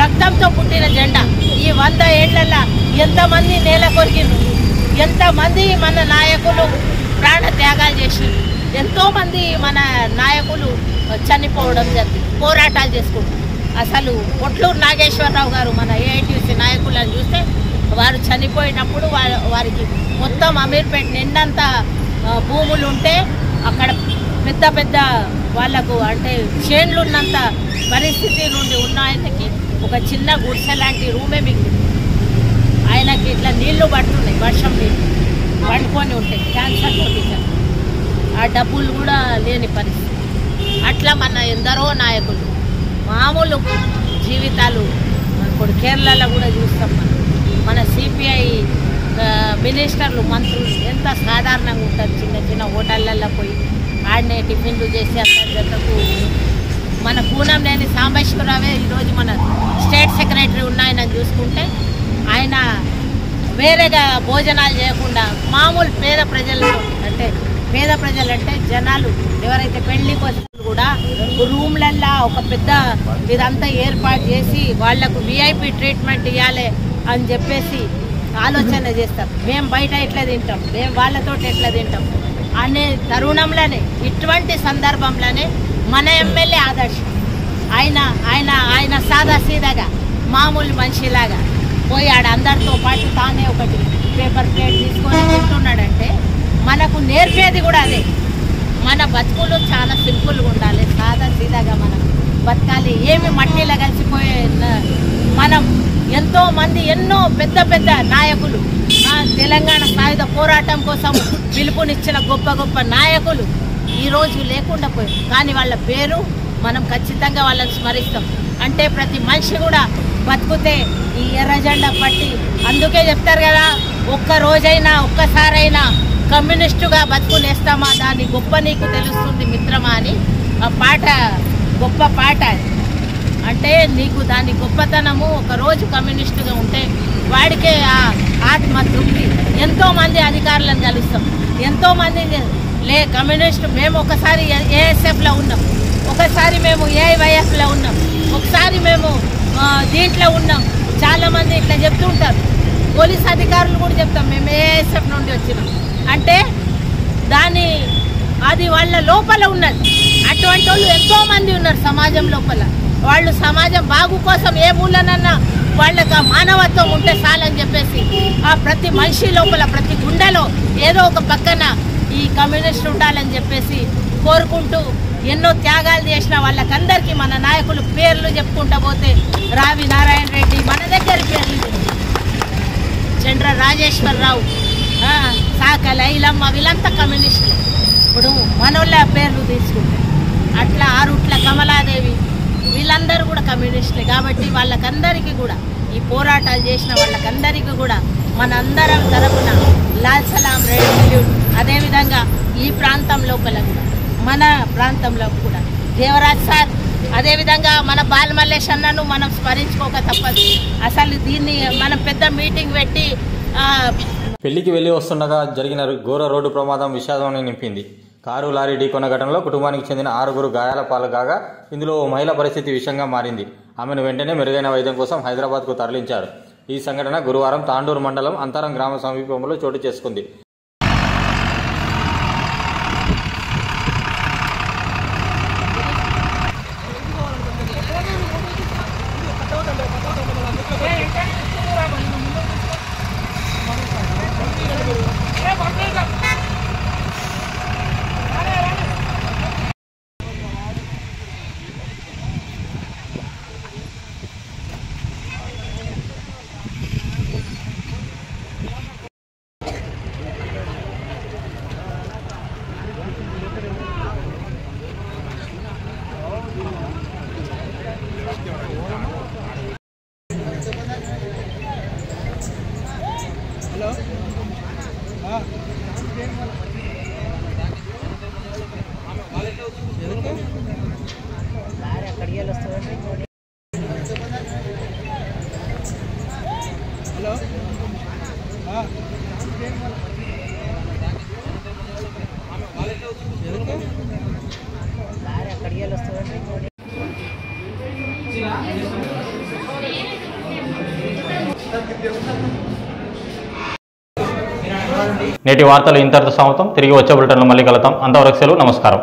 రక్తంతో పుట్టిన జెండా. ఈ 100 ఏళ్లలో ఎంతమంది నేల కొరికిండ్రు, ఎంతమంది మన నాయకులు ప్రాణ త్యాగాలు చేసిండ్రు, ఎంతోమంది మన నాయకులు చనిపోవడం జరిగింది, పోరాటాలు చేసుకుంటారు. అసలు పొట్లూరు నాగేశ్వరరావు గారు మన ఏఐటీసీ నాయకులను చూస్తే వారు చనిపోయినప్పుడు వారికి మొత్తం అమీర్పేట నిండంత భూములు ఉంటే అక్కడ పెద్ద పెద్ద వాళ్లకు అంటే చేన్లు ఉన్నంత పరిస్థితి నుండి ఉన్న ఆయనకి ఒక చిన్న గుడిసె లాంటి రూమే మిగిలింది. ఆయనకి ఇట్లా నీళ్లు పడుతున్నాయి, వర్షం నీళ్ళు పండుకొని ఉంటాయి, క్యాన్సర్ తోటి ఆ డబ్బులు కూడా లేని పరిస్థితి. అట్లా మన ఎందరో నాయకులు మామూలు జీవితాలు ఇప్పుడు కేరళలో కూడా చూస్తాం. మన సిపిఐ మినిస్టర్లు, మంత్రులు ఎంత సాధారణంగా ఉంటారు, చిన్న చిన్న హోటళ్ళల్లో పోయి ఆడనే టిఫిన్లు చేసి అందరి జతకు. మన కూనంనేని సాంబశివరావే ఈరోజు మన స్టేట్ సెక్రటరీ ఉన్నాయని చూసుకుంటే ఆయన వేరేగా భోజనాలు చేయకుండా మామూలు పేద ప్రజలతో, అంటే పేద ప్రజలంటే జనాలు ఎవరైతే పెళ్లికి వస్తారు కూడా రూమ్లల్లో ఒక పెద్ద ఇదంతా ఏర్పాటు చేసి వాళ్లకు విఐపి ట్రీట్మెంట్ ఇవ్వాలి అని చెప్పేసి ఆలోచన చేస్తారు. మేము బయట ఎట్లా తింటాం, మేము వాళ్ళతో ఎట్లా తింటాం అనే తరుణంలోనే, ఇటువంటి సందర్భంలోనే మన ఎమ్మెల్యే ఆదర్శ్ ఆయన సాదా సీదాగా మామూలు మనిషిలాగా పోయి ఆడ అందరితో పాటు తానే ఒకటి పేపర్ ప్లేట్ తీసుకొని తింటున్నాడంటే మనకు నేర్పేది కూడా అదే. మన బతుకులు చాలా సింపుల్గా ఉండాలి, సాదా సీదాగా మనం బతకాలి. ఏమి మట్టిలో కలిసిపోయే మనం ఎంతోమంది ఎన్నో పెద్ద పెద్ద నాయకులు, తెలంగాణ సాయుధ పోరాటం కోసం పిలుపునిచ్చిన గొప్ప గొప్ప నాయకులు ఈరోజు లేకుండా పోయారు. కానీ వాళ్ళ పేరు మనం ఖచ్చితంగా వాళ్ళని స్మరిస్తాం. అంటే ప్రతి మనిషి కూడా బతుకుతే ఈ ఎర్ర జెండా పట్టి, అందుకే చెప్తారు కదా, ఒక్క రోజైనా ఒక్కసారైనా కమ్యూనిస్టుగా బతుకునేస్తామా, దాని గొప్ప నీకు తెలుస్తుంది మిత్రమా అని ఆ పాట, గొప్ప పాట. అంటే నీకు దాని గొప్పతనము ఒకరోజు కమ్యూనిస్టుగా ఉంటే వాడికే ఆ ఆత్మతృప్తి. ఎంతోమంది అధికారులను కలుస్తాం, ఎంతోమంది కమ్యూనిస్టు. మేము ఒకసారి ఏఎస్ఎఫ్లో ఉన్నాం, ఒకసారి మేము ఏఐవైఎఫ్లో ఉన్నాం, ఒకసారి మేము దీంట్లో ఉన్నాం. చాలామంది ఇట్లా చెప్తూ ఉంటారు. పోలీస్ అధికారులు కూడా చెప్తాం మేము ఏఎస్ఎఫ్ నుండి వచ్చినాం అంటే అది వాళ్ళ లోపల ఉన్నది. అటువంటి వాళ్ళు ఎంతోమంది ఉన్నారు సమాజం లోపల. వాళ్ళు సమాజం బాగు కోసం ఏ మూలనన్నా వాళ్ళకి ఆ మానవత్వం ఉంటే చాలని చెప్పేసి ఆ ప్రతి మనిషి లోపల ప్రతి గుండెలో ఏదో ఒక పక్కన ఈ కమ్యూనిస్ట్ ఉండాలని చెప్పేసి కోరుకుంటూ ఎన్నో త్యాగాలు చేసిన వాళ్ళకందరికీ మన నాయకులు పేర్లు చెప్పుకుంటూ పోతే రావి నారాయణ రెడ్డి మన దగ్గర పేర్లు, చంద్ర రాజేశ్వరరావు, సాకల ఐలమ్మ వీళ్ళంతా కమ్యూనిస్టులు. ఇప్పుడు మనోళ్ళ పేర్లు తీసుకుంటే అట్లా ఆరుట్ల కమలాదేవి వీళ్ళందరూ కూడా కమ్యూనిస్టులే. కాబట్టి వాళ్ళకందరికీ కూడా ఈ పోరాటాలు చేసిన వాళ్ళకందరికీ కూడా మనందరం తరపున లాల్ సలాం రెడ్ సల్యూట్. అదేవిధంగా ఈ ప్రాంతం లోపల కూడా మన ప్రాంతంలో కూడా దేవరాజ్ సార్, అదేవిధంగా మన బాలమల్లేష్ అన్నను మనం స్మరించుకోక తప్పదు. అసలు దీన్ని మనం పెద్ద మీటింగ్ పెట్టి పెళ్లికి వెళ్లి వస్తుండగా జరిగిన ఘోర రోడ్డు ప్రమాదం విషాదాన్ని నింపింది. కారు లారీ ఢీకొన్న ఘటనలో కుటుంబానికి చెందిన 6 గాయాల పాలు కాగా ఇందులో ఓ మహిళ పరిస్థితి విషంగా మారింది. ఆమెను వెంటనే మెరుగైన వైద్యం కోసం హైదరాబాద్కు తరలించారు. ఈ సంఘటన గురువారం తాండూరు మండలం అంతరం గ్రామ సమీపంలో చోటు చేసుకుంది. నేటి వార్తలు ఇంతటితో సమాప్తం. తిరిగి వచ్చే బులెటిన్లో మళ్ళీ కలుద్దాం. అంతవరకు సెలవు. నమస్కారం.